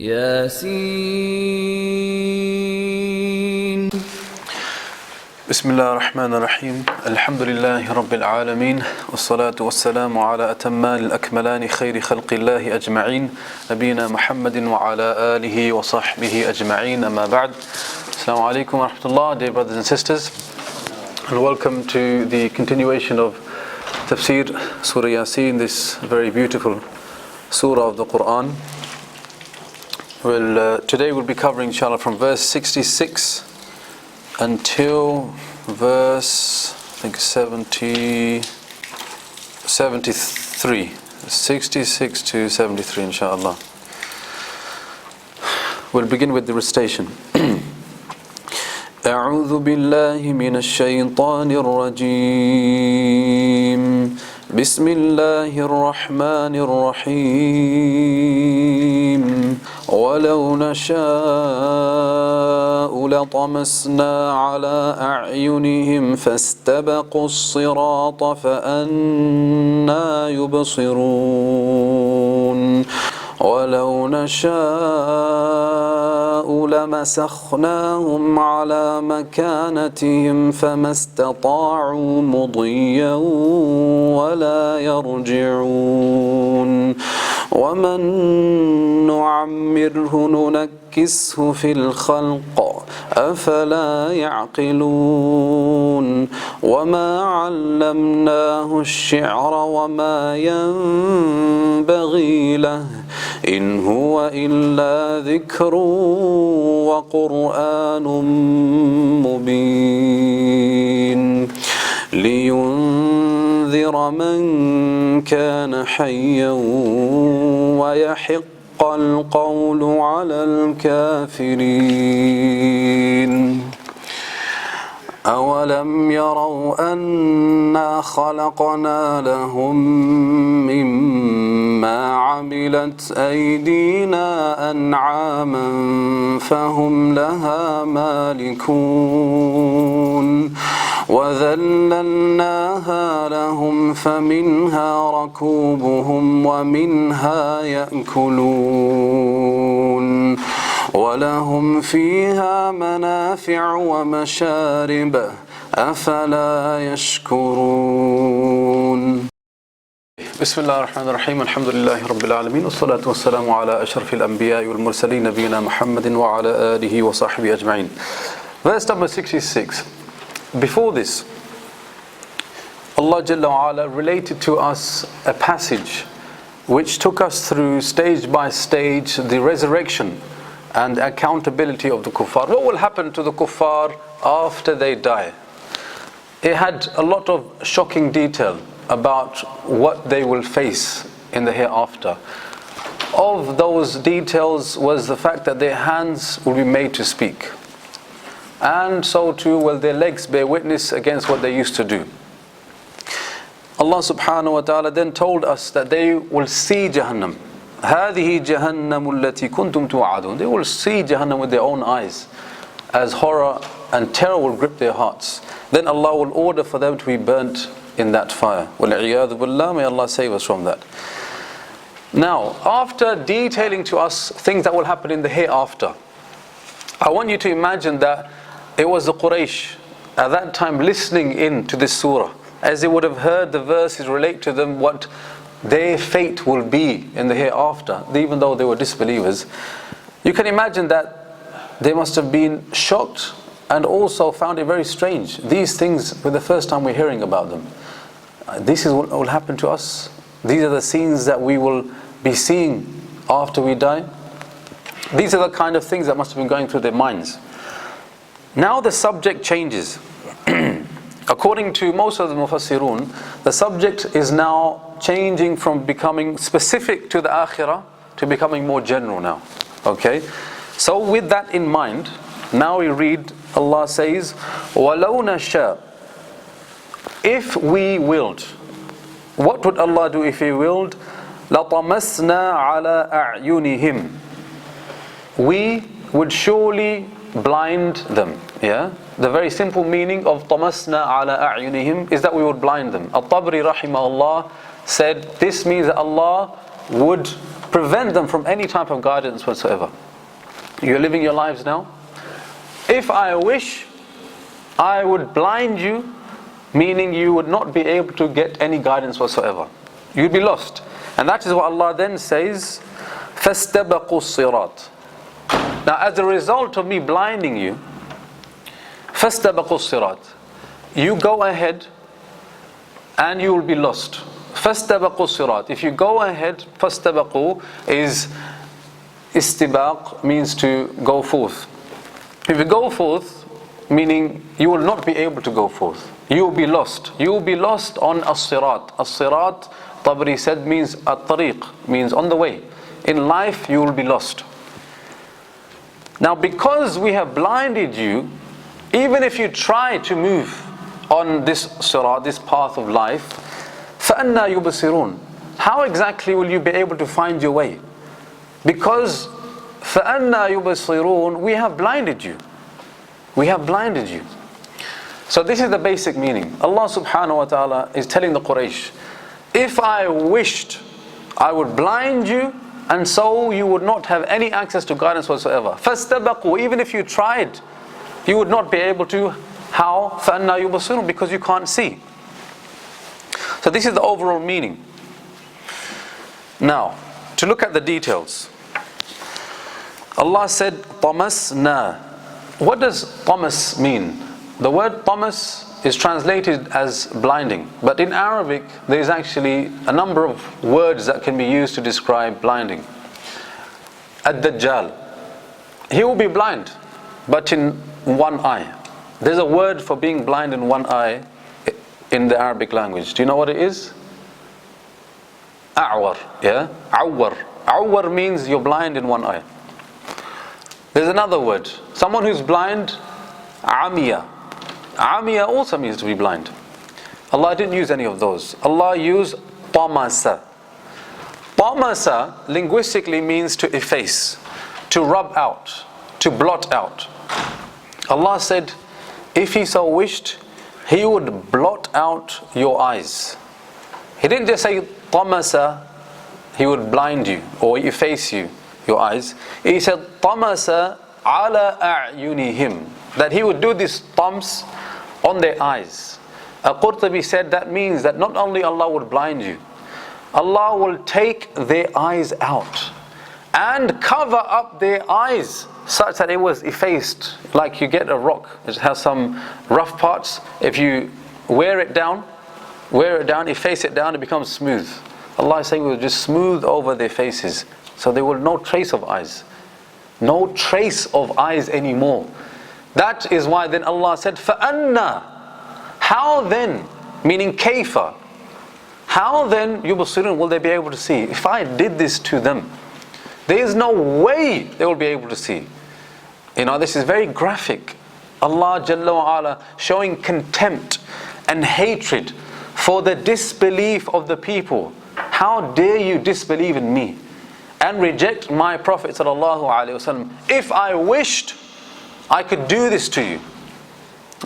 ياسين. بسم الله الرحمن الرحيم. الحمد لله رب العالمين والصلاة والسلام على أتمان الأكملان خير خلق الله أجمعين نبينا محمد وعلى آله وصحبه أجمعين أما بعد. Assalamu alaikum wa rahmatullah, dear brothers and sisters, and welcome to the continuation of Tafseer Surah Yaseen, this very beautiful surah of the Quran. Today we'll be covering inshallah from verse 66 until verse, I think 73, 66 to 73 inshallah. We'll begin with the recitation. أعوذ بالله من الشيطان الرجيم بسم الله الرحمن الرحيم ولو نشاء لطمسنا على أعينهم فاستبقوا الصراط فأنى يبصرون ولو نشاء لمسخناهم على مكانتهم فما استطاعوا مضيا ولا يرجعون ومن نعمره ننكسه في الخلق أفلا يعقلون وما علمناه الشعر وما ينبغي له إن هو إلا ذكر وقرآن مبين لينذر من كان حيا ويحق القول على الكافرين أولم يروا أنا خلقنا لهم مما عملت أيدينا أنعاما فهم لها مالكون وذللناها لهم فمنها ركوبهم ومنها يأكلون ولهم فيها منافع ومشارب أفلا يشكرون. بسم الله الرحمن الرحيم. الحمد لله رب العالمين والصلاة والسلام على أشرف الأنبياء والمرسلين نبينا محمد وعلى آله وصحبه أجمعين. Verse number 66. Before this, Allah Jalla wa Ala related to us a passage which took us through stage by stage the resurrection and accountability of the kuffar. What will happen to the kuffar after they die? It had a lot of shocking detail about what they will face in the hereafter. Of those details was the fact that their hands will be made to speak, and so too will their legs bear witness against what they used to do. Allah subhanahu wa ta'ala then told us that they will see Jahannam. هذه جهنم التي كنتم توعدون. They will see Jahannam with their own eyes, as horror and terror will grip their hearts. Then Allah will order for them to be burnt in that fire. وَالْعِيَاذُ بِاللَّهِ. May Allah save us from that. Now, after detailing to us things that will happen in the hereafter, I want you to imagine that it was the Quraysh at that time listening in to this surah, as they would have heard the verses relate to them what their fate will be in the hereafter, even though they were disbelievers. You can imagine that they must have been shocked and also found it very strange. These things were the first time we're hearing about them. This is what will happen to us. These are the scenes that we will be seeing after we die. These are the kind of things that must have been going through their minds. Now the subject changes. According to most of the Mufassirun, the subject is now changing from becoming specific to the Akhirah to becoming more general now. Okay? So with that in mind, now we read, Allah says, وَلَوْ نَشَاء. If we willed, what would Allah do if He willed? لَطَمَسْنَا عَلَىٰ أَعْيُنِهِمْ. We would surely blind them. Yeah? The very simple meaning of طَمَسْنَا عَلَىٰ أَعْيُنِهِمْ is that we would blind them. Tabari rahimahullah said this means that Allah would prevent them from any type of guidance whatsoever. You're living your lives now. If I wish, I would blind you, meaning you would not be able to get any guidance whatsoever. You'd be lost. And that is what Allah then says, فَاسْتَبَقُوا الصِّرَاطِ. Now as a result of me blinding you, فَاسْتَبَقُوا الصِّرَاطِ, you go ahead and you will be lost. فَاسْتَبَقُوا الصِّرَاطِ. If you go ahead, فَاسْتَبَقُوا is istibaq, means to go forth. If you go forth, meaning you will not be able to go forth. You will be lost. You will be lost on as-sirat. As-sirat, Tabari said, means at-tariq, means on the way. In life you will be lost. Now because we have blinded you, even if you try to move on this sirat, this path of life, فَأَنَّا يُبْصِرُونَ, how exactly will you be able to find your way? Because فَأَنَّا يُبْصِرُونَ, we have blinded you. We have blinded you. So this is the basic meaning. Allah subhanahu wa ta'ala is telling the Quraysh, if I wished, I would blind you, and so you would not have any access to guidance whatsoever. فَاسْتَبَقُوا, even if you tried, you would not be able to. How? فَأَنَّا يُبْصِرُونَ, because you can't see. So this is the overall meaning. Now, to look at the details. Allah said, طَمَسْنَا. What does طَمَس mean? The word طَمَس is translated as blinding. But in Arabic, there is actually a number of words that can be used to describe blinding. Ad-Dajjal. He will be blind, but in one eye. There's a word for being blind in one eye in the Arabic language. Do you know what it is? A'war. Yeah? Awwar. Awwar means you're blind in one eye. There's another word. Someone who's blind, amiya. Amiya also means to be blind. Allah didn't use any of those. Allah used tamasa. Tamasa linguistically means to efface, to rub out, to blot out. Allah said, if He so wished, He would blot out your eyes. He didn't just say tamasa, He would blind you or efface you, your eyes. He said tamasa ala a'yunihim, that He would do these thumbs on their eyes. Al-Qurtubi said that means that not only Allah would blind you, Allah will take their eyes out and cover up their eyes such that it was effaced, like you get a rock. It has some rough parts. If you wear it down, efface it down, it becomes smooth. Allah is saying, we'll just smooth over their faces, so there will no trace of eyes. No trace of eyes anymore. That is why then Allah said, فَأَنَّا. How then, meaning kayfa, how then yubsirun, will they be able to see? If I did this to them, there is no way they will be able to see. You know, this is very graphic. Allah Jalla wa Ala showing contempt and hatred for the disbelief of the people. How dare you disbelieve in me and reject my Prophet sallallahu alaihi wasallam? If I wished, I could do this to you.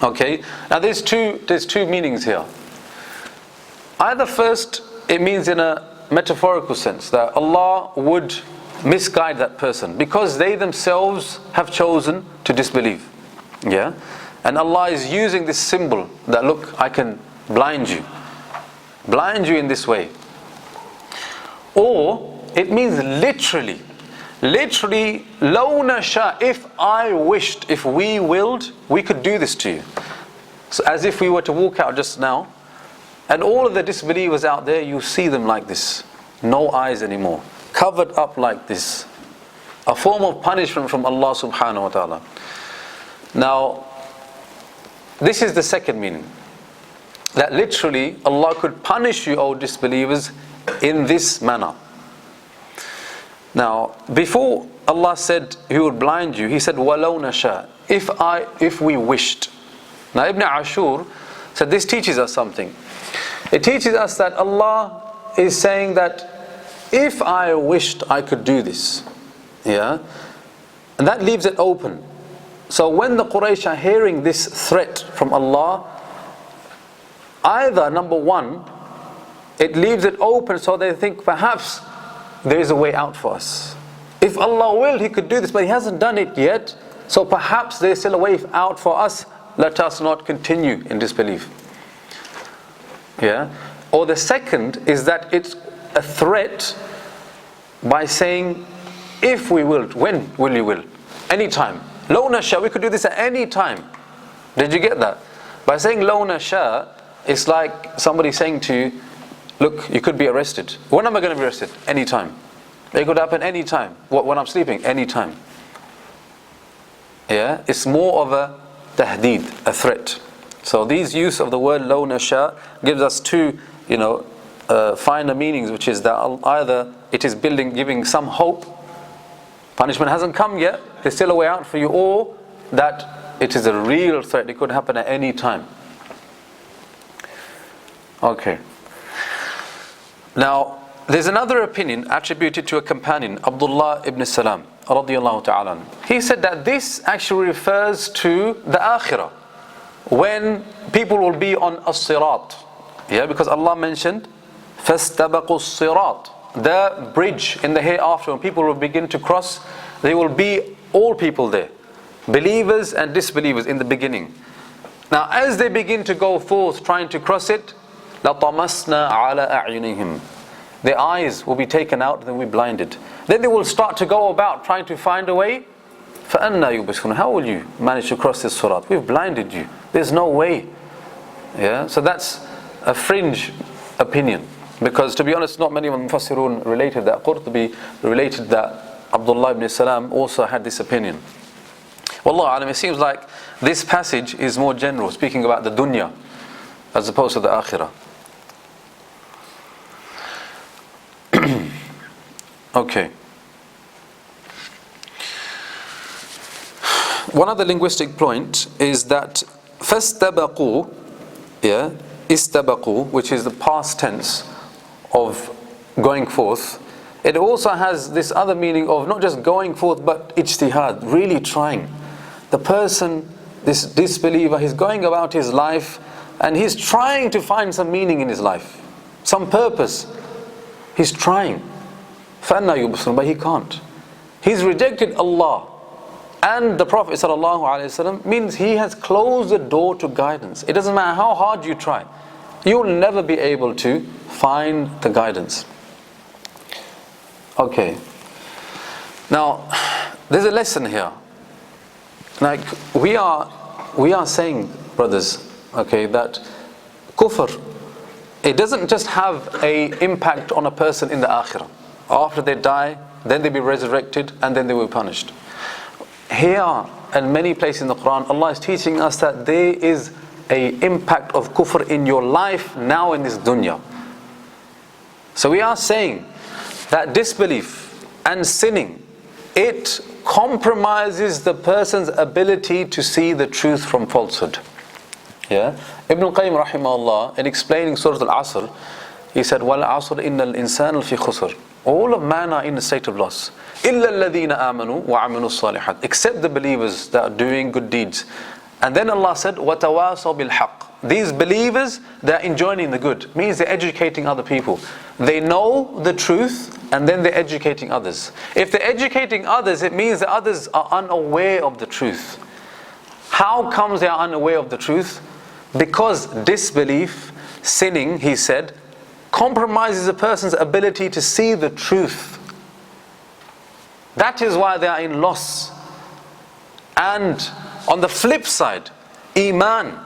Okay, now there's two meanings here. Either first, it means in a metaphorical sense that Allah would misguide that person because they themselves have chosen to disbelieve. Yeah, and Allah is using this symbol that, look, I can blind you in this way. Or it means literally, law nasha, if I wished, if we willed, we could do this to you. So as if we were to walk out just now, and all of the disbelievers out there, you see them like this, no eyes anymore, covered up like this. A form of punishment from Allah subhanahu wa ta'ala. Now, this is the second meaning. That literally, Allah could punish you, O disbelievers, in this manner. Now, before Allah said He would blind you, He said, وَلَوْ نَشَاء, if we wished. Now, Ibn Āshūr said this teaches us something. It teaches us that Allah is saying that if I wished, I could do this. Yeah? And that leaves it open. So when the Quraysh are hearing this threat from Allah, either, number one, it leaves it open so they think perhaps there is a way out for us. If Allah willed, He could do this, but He hasn't done it yet. So perhaps there is still a way out for us. Let us not continue in disbelief. Yeah? Or the second is that it's a threat by saying, if we will, when will you will? Anytime. Law nasha, we could do this at any time. Did you get that? By saying law nasha, it's like somebody saying to you, look, you could be arrested. When am I going to be arrested? Anytime. It could happen anytime. When I'm sleeping? Anytime. Yeah? It's more of a tahdeed, a threat. So these use of the word law nasha gives us two, finer meanings, which is that either it is giving some hope, punishment hasn't come yet, there's still a way out for you, or that it is a real threat, it could happen at any time. Okay. Now, there's another opinion attributed to a companion, Abdullah ibn Salam, radiyallahu ta'ala. He said that this actually refers to the akhirah, when people will be on as-sirat. Yeah, because Allah mentioned, فَاسْتَبَقُوا الصِّرَاطِ, the bridge in the hereafter, when people will begin to cross, there will be all people there, believers and disbelievers in the beginning. Now as they begin to go forth trying to cross it, لَطَمَسْنَا عَلَى أَعْيُنِهِمْ, their eyes will be taken out and then will be blinded. Then they will start to go about trying to find a way. فَأَنَّا يُبْصِرُونَ, how will you manage to cross this sirat? We've blinded you, there's no way. Yeah, so that's a fringe opinion, because to be honest, not many of the Mufassirun related that. Qurtubi related that Abdullah ibn Salam also had this opinion. Wallahu alam, it seems like this passage is more general, speaking about the dunya as opposed to the akhirah. Okay. One other linguistic point is that فَاسْتَبَقُوا, yeah, istabaqu, which is the past tense of going forth, it also has this other meaning of not just going forth but ijtihad, really trying. The person, this disbeliever, he's going about his life and he's trying to find some meaning in his life, some purpose. He's trying. فَأَنَّا يُبْصِرُونَ, but he can't. He's rejected Allah and the Prophet ﷺ, means he has closed the door to guidance. It doesn't matter how hard you try, you will never be able to find the guidance. Okay. Now, there's a lesson here. Like, we are saying, brothers, okay, that kufr, it doesn't just have an impact on a person in the akhirah. After they die, then they'll be resurrected and then they will be punished. Here and many places in the Quran, Allah is teaching us that there is an impact of kufr in your life now in this dunya. So we are saying that disbelief and sinning, it compromises the person's ability to see the truth from falsehood. Yeah? Ibn al-Qayyim rahimahullah, in explaining Surah Al-Asr, he said, وَالْعَصْرِ إِنَّ الْإِنسَانَ لَفِي خُسْرٍ, all of man are in a state of loss. إِلَّا الَّذِينَ آمَنُوا وَعَمِلُوا الصَّالِحَاتِ, except the believers that are doing good deeds. And then Allah said, وَتَوَاصَوْا بِالْحَقِّ, these believers, they're enjoining the good. Means they're educating other people. They know the truth and then they're educating others. If they're educating others, it means that others are unaware of the truth. How comes they are unaware of the truth? Because disbelief, sinning, he said, compromises a person's ability to see the truth. That is why they are in loss. And on the flip side, Iman,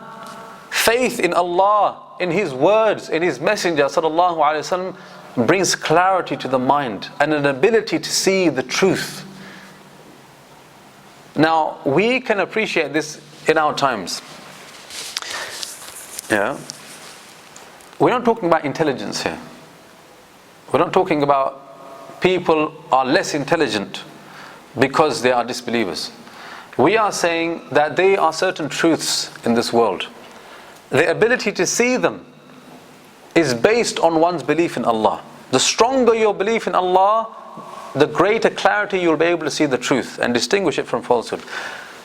faith in Allah, in His words, in His Messenger sallallahu alaihi wasallam, brings clarity to the mind and an ability to see the truth. Now, we can appreciate this in our times. Yeah. We're not talking about intelligence here. We're not talking about people are less intelligent because they are disbelievers. We are saying that there are certain truths in this world. The ability to see them is based on one's belief in Allah. The stronger your belief in Allah, the greater clarity you'll be able to see the truth and distinguish it from falsehood.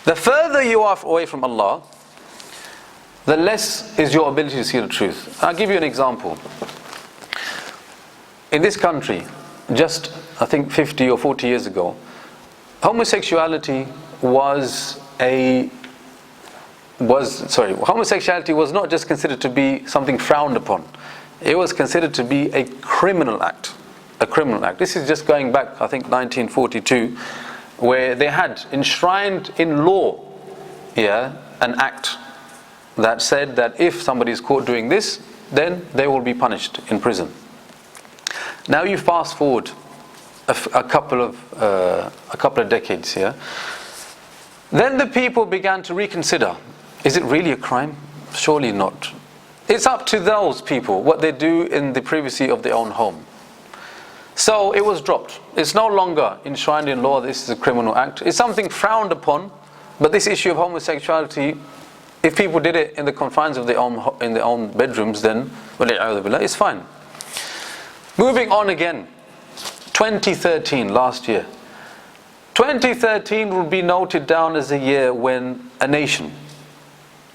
The further you are away from Allah, the less is your ability to see the truth. I'll give you an example. In this country, just I think 50 or 40 years ago, homosexuality was not just considered to be something frowned upon. It was considered to be a criminal act. A criminal act. This is just going back, I think, 1942, where they had enshrined in law, an act that said that if somebody is caught doing this, then they will be punished in prison. Now you fast forward a couple of decades here. Then the people began to reconsider: is it really a crime? Surely not. It's up to those people what they do in the privacy of their own home. So it was dropped. It's no longer enshrined in law. This is a criminal act. It's something frowned upon. But this issue of homosexuality, if people did it in the confines of their own bedrooms, then it's fine. Moving on again, 2013, last year. 2013 will be noted down as a year when a nation,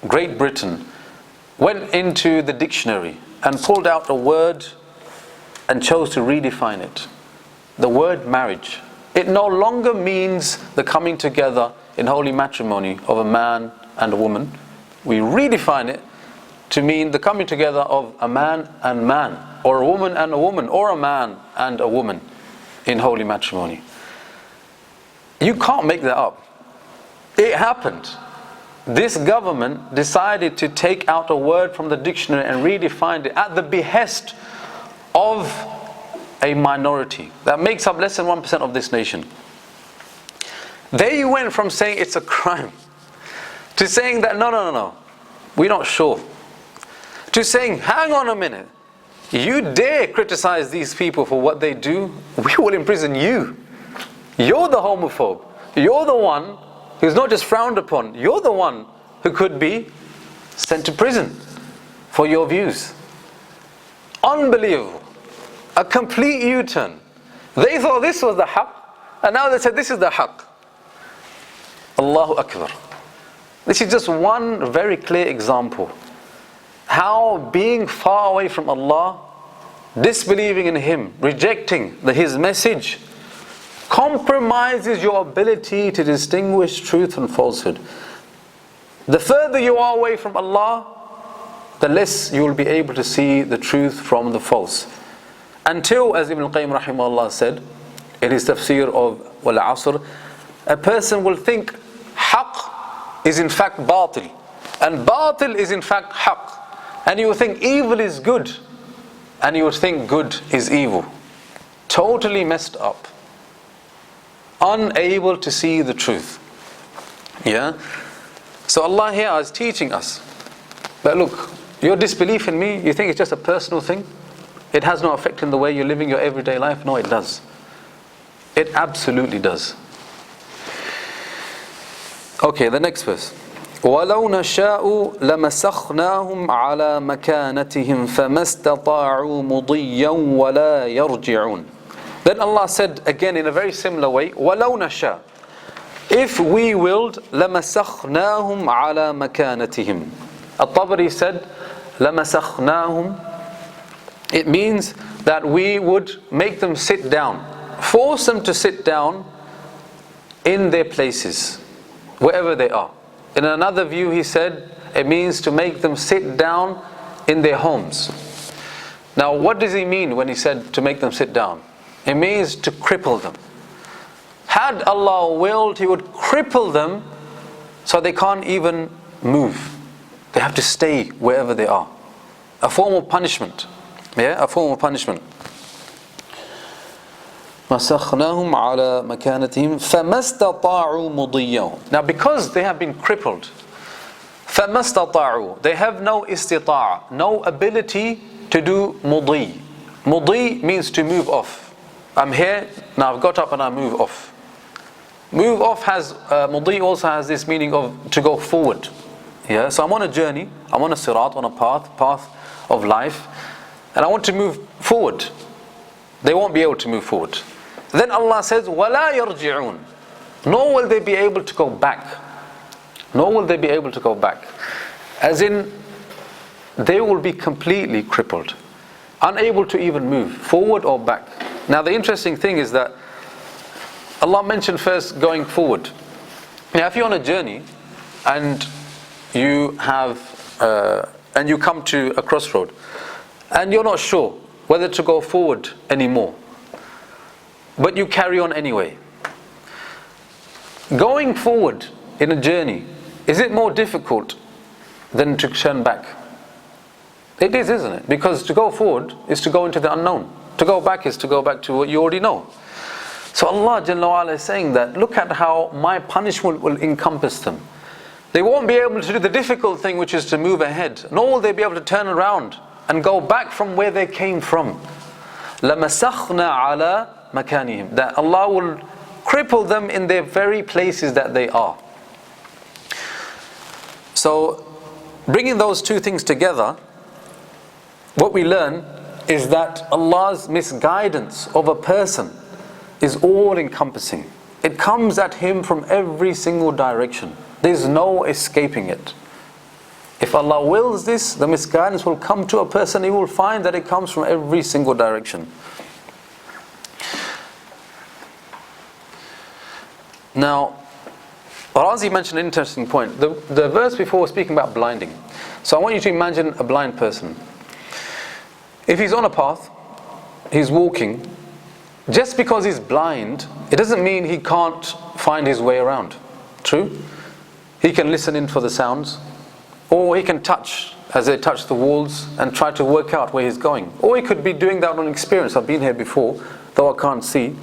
Great Britain, went into the dictionary and pulled out a word and chose to redefine it. The word marriage. It no longer means the coming together in holy matrimony of a man and a woman. We redefine it to mean the coming together of a man and man, or a woman and a woman, or a man and a woman in holy matrimony. You can't make that up. It happened. This government decided to take out a word from the dictionary and redefine it at the behest of a minority that makes up less than 1% of this nation. They went from saying it's a crime to saying that no, we're not sure, to saying, hang on a minute, you dare criticize these people for what they do, we will imprison you. You're the homophobe. You're the one who's not just frowned upon, you're the one who could be sent to prison for your views. Unbelievable. A complete U-turn. They thought this was the haqq, and now they said this is the haqq. Allahu Akbar. This is just one very clear example. How being far away from Allah, disbelieving in Him, rejecting His message, compromises your ability to distinguish truth and falsehood. The further you are away from Allah, the less you will be able to see the truth from the false. Until, as Ibn al-Qayyim rahimahullah said in his tafsir of Āshūr, a person will think haqq is in fact batil, and batil is in fact haqq. And you will think evil is good, and you will think good is evil. Totally messed up. Unable to see the truth. So Allah here is teaching us that look, your disbelief in me, you think it's just a personal thing? It has no effect in the way you're living your everyday life? No, it does. It absolutely does. Okay, the next verse. وَلَوْ نَشَاءُ لَمَسَخْنَاهُمْ عَلَى مَكَانَتِهِمْ فَمَا اسْتَطَاعُوا مُضِيًّا وَلَا يَرْجِعُونَ. Then Allah said again in a very similar way, وَلَوْ نَشَاءُ, if we willed, لَمَسَخْنَاهُمْ عَلَى مَكَانَتِهِمْ. Tabari said, لَمَسَخْنَاهُمْ. It means that we would make them sit down, force them to sit down in their places, wherever they are. In another view, he said, it means to make them sit down in their homes. Now, what does he mean when he said to make them sit down? It means to cripple them. Had Allah willed, He would cripple them so they can't even move. They have to stay wherever they are. A form of punishment. A form of punishment. مَسَخْنَاهُمْ عَلَى مَكَانَتِهِمْ فَمَا اسْتَطَاعُوا مُضِيًّا. Now because they have been crippled, فَمَا اسْتَطَاعُوا, they have no istita'a, no ability to do mudi. Mudi means to move off. I'm here, now I've got up and I move off. Move off has, mudi also has this meaning of to go forward. So I'm on a journey, I'm on a sirat, on a path of life, and I want to move forward. They won't be able to move forward. Then Allah says, وَلَا يَرْجِعُونَ, nor will they be able to go back. Nor will they be able to go back. As in, they will be completely crippled, unable to even move forward or back. Now the interesting thing is that Allah mentioned first going forward. Now if you're on a journey and you come to a crossroad and you're not sure whether to go forward anymore, but you carry on anyway. Going forward in a journey, is it more difficult than to turn back? It is, isn't it? Because to go forward is to go into the unknown. To go back is to go back to what you already know. So Allah Jalla wa Ala is saying that, look at how my punishment will encompass them. They won't be able to do the difficult thing, which is to move ahead, nor will they be able to turn around and go back from where they came from. لَمَسَخْنَا عَلَى مَكَانِهِمْ. That Allah will cripple them in their very places that they are. So, bringing those two things together, what we learn is that Allah's misguidance of a person is all-encompassing. It comes at him from every single direction. There's no escaping it. If Allah wills this, the misguidance will come to a person. He will find that it comes from every single direction. Now, Rāzī mentioned an interesting point. The verse before was speaking about blinding. So I want you to imagine a blind person. If he's on a path, he's walking, just because he's blind, it doesn't mean he can't find his way around. True? He can listen in for the sounds, or he can touch as they touch the walls and try to work out where he's going. Or he could be doing that on experience. I've been here before, though I can't see,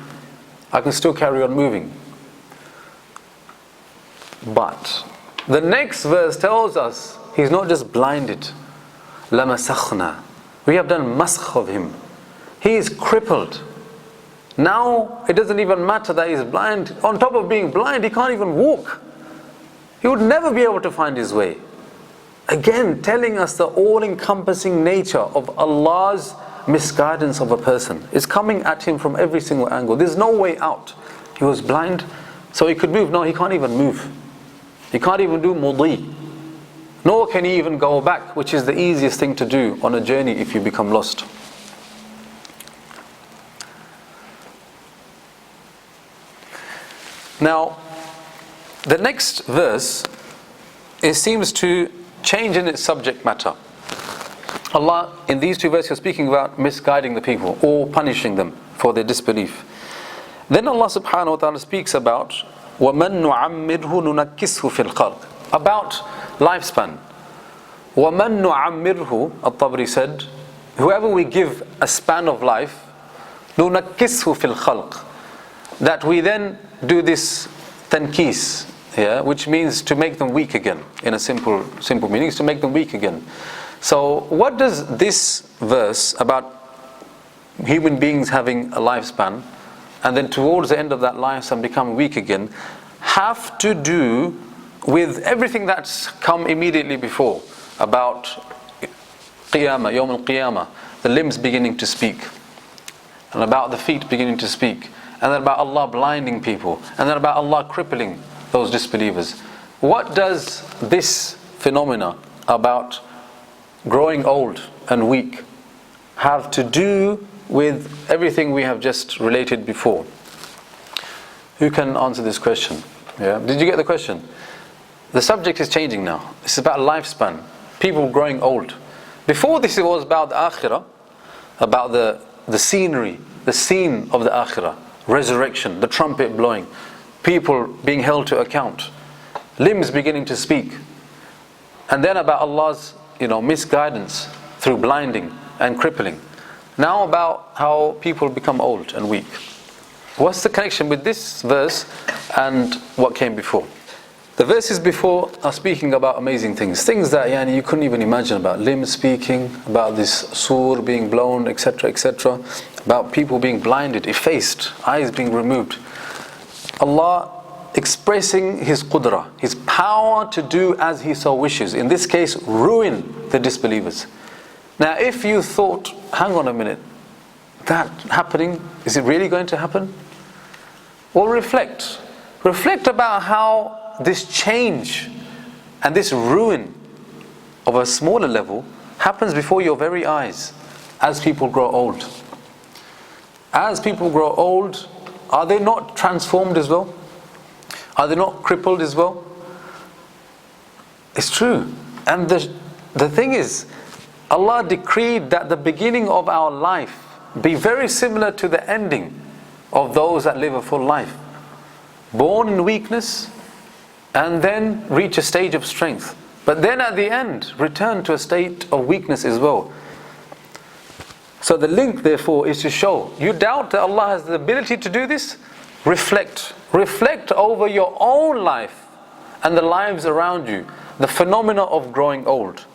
I can still carry on moving. But the next verse tells us he's not just blinded. لَمَسَخْنَا. We have done maskh of him. He is crippled. Now it doesn't even matter that he's blind. On top of being blind, he can't even walk. He would never be able to find his way. Again, telling us the all-encompassing nature of Allah's misguidance of a person. It's coming at him from every single angle. There's no way out. He was blind, so he could move. No, he can't even move. He can't even do mudī. Nor can he even go back, which is the easiest thing to do on a journey if you become lost. Now, the next verse, it seems to change in its subject matter. Allah, in these two verses, is speaking about misguiding the people or punishing them for their disbelief. Then Allah subhanahu wa ta'ala speaks about وَمَن نُعَمِّرْهُ نُنَكِّسْهُ فِي الْخَلْقِ, about lifespan. وَمَن نُعَمِّرْهُ, Tabari said, whoever we give a span of life, نُنَكِّسْهُ فِي الْخَلْقِ, that we then do this tankis, yeah, which means to make them weak again. In a simple meaning, is to make them weak again. So what does this verse about human beings having a lifespan and then towards the end of that lifespan becoming weak again have to do with everything that's come immediately before, about Qiyamah, Yawm al-Qiyamah, the limbs beginning to speak, and about the feet beginning to speak, and then about Allah blinding people, and then about Allah crippling those disbelievers. What does this phenomena about growing old and weak have to do with everything we have just related before? Who can answer this question? Yeah, did you get the question? The subject is changing now. It's about lifespan, people growing old. Before this, it was about the akhirah, about the scenery, the scene of the akhirah, resurrection, the trumpet blowing, people being held to account, limbs beginning to speak, and then about Allah's misguidance through blinding and crippling. Now about how people become old and weak. What's the connection with this verse and what came before? The verses before are speaking about amazing things that you couldn't even imagine, about limbs speaking, about this sur being blown, etc., etc., about people being blinded, effaced, eyes being removed. Allah expressing His qudra, His power to do as He so wishes. In this case, ruin the disbelievers. Now if you thought, hang on a minute, that happening, is it really going to happen? Well, reflect about how this change and this ruin of a smaller level happens before your very eyes as people grow old. as people grow old, are they not transformed as well? Are they not crippled as well? It's true. And the thing is, Allah decreed that the beginning of our life be very similar to the ending of those that live a full life. Born in weakness and then reach a stage of strength. But then at the end, return to a state of weakness as well. So the link therefore is to show, you doubt that Allah has the ability to do this? Reflect. Reflect over your own life and the lives around you. The phenomena of growing old.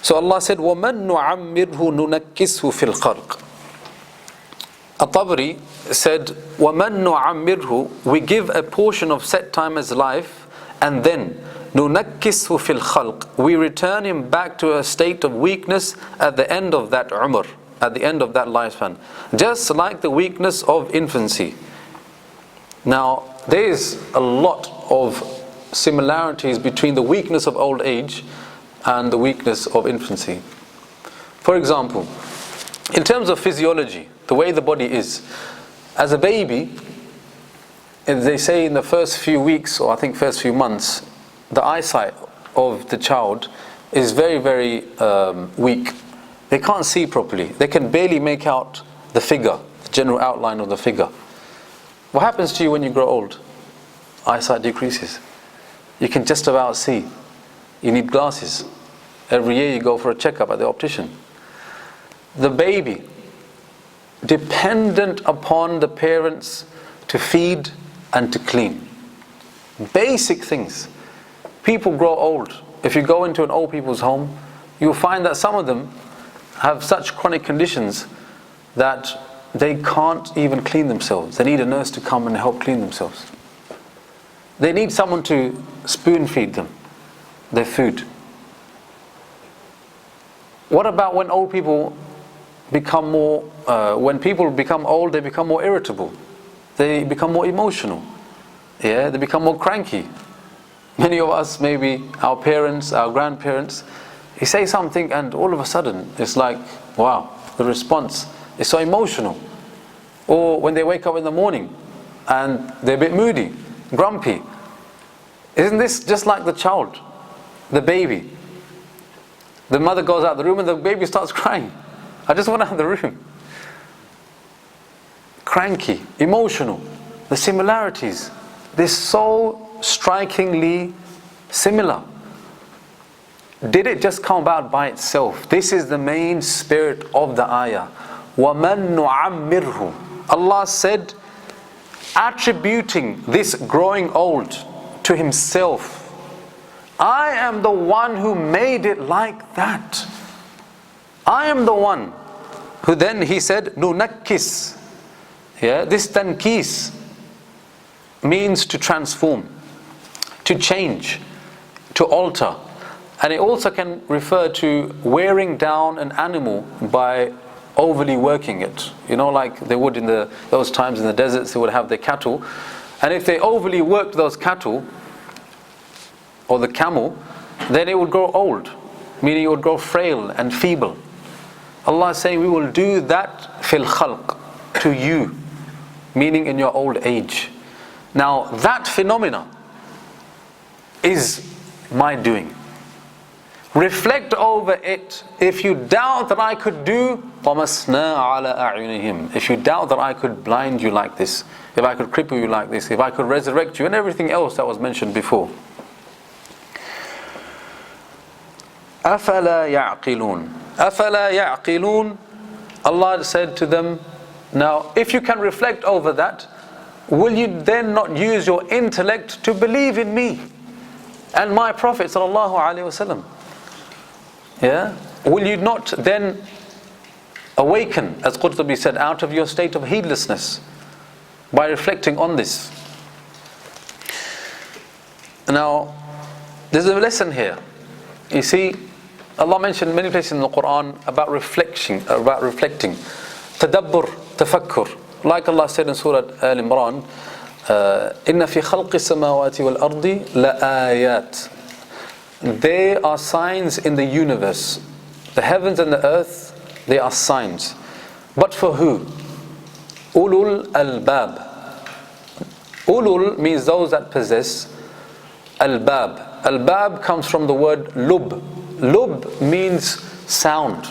So Allah said, وَمَن نُعَمِّرْهُ نُنَكِّسْهُ فِي الْخَلْقِ. Tabari said, وَمَن نُعَمِّرْهُ, we give a portion of set time as life, and then نُنَكِّسْهُ فِي الْخَلْقِ, we return him back to a state of weakness at the end of that umr, at the end of that lifespan. Just like the weakness of infancy. Now, there is a lot of similarities between the weakness of old age and the weakness of infancy. For example, in terms of physiology, the way the body is, as a baby, they say in the first few weeks, or I think first few months, the eyesight of the child is very, very weak. They can't see properly. They can barely make out the figure, the general outline of the figure. What happens to you when you grow old? Eyesight decreases. You can just about see. You need glasses. Every year you go for a checkup at the optician. The baby, dependent upon the parents to feed and to clean. Basic things. People grow old. If you go into an old people's home, you'll find that some of them have such chronic conditions that they can't even clean themselves. They need a nurse to come and help clean themselves. They need someone to spoon feed them their food. What about when old people become more, when people become old, they become more irritable. They become more emotional. Yeah, they become more cranky. Many of us, maybe our parents, our grandparents, you say something and all of a sudden it's like, wow, the response is so emotional. Or when they wake up in the morning and they're a bit moody, grumpy. Isn't this just like the child, the baby? The mother goes out of the room and the baby starts crying. I just want out of the room. Cranky, emotional. The similarities, they're so strikingly similar. Did it just come about by itself? This is the main spirit of the ayah. وَمَن نُعَمِّرْهُ. Allah said, attributing this growing old to Himself. I am the one who made it like that. I am the one who then, He said, nunakkis. Yeah, this tankis means to transform, to change, to alter. And it also can refer to wearing down an animal by overly working it. You know, like they would in those times in the deserts, they would have their cattle. And if they overly worked those cattle, or the camel, then it would grow old, meaning it would grow frail and feeble. Allah is saying, we will do that fil khalq, to you, meaning in your old age. Now that phenomena is my doing. Reflect over it. If you doubt that I could do, طَمَسْنَا عَلَىٰ أَعْيُنِهِمْ. If you doubt that I could blind you like this, if I could cripple you like this, if I could resurrect you, and everything else that was mentioned before. أَفَلَا يَعْقِلُونَ. أَفَلَا يَعْقِلُونَ. Allah said to them, now if you can reflect over that, will you then not use your intellect to believe in me and my Prophet sallallahu alaihi wasallam? Yeah? Will you not then awaken, as Qurtubi said, out of your state of heedlessness by reflecting on this? Now, there's a lesson here. You see, Allah mentioned many places in the Quran about reflecting. Tadabbur, tafakkur. Like Allah said in Surah Al-Imran, إِنَّ فِي خَلْقِ السَّمَاوَاتِ وَالْأَرْضِ لَآيَاتٍ. There are signs in the universe. The heavens and the earth, they are signs. But for who? ulul albab. Ulul means those that possess. Albab. Albab comes from the word lub. Lub means sound.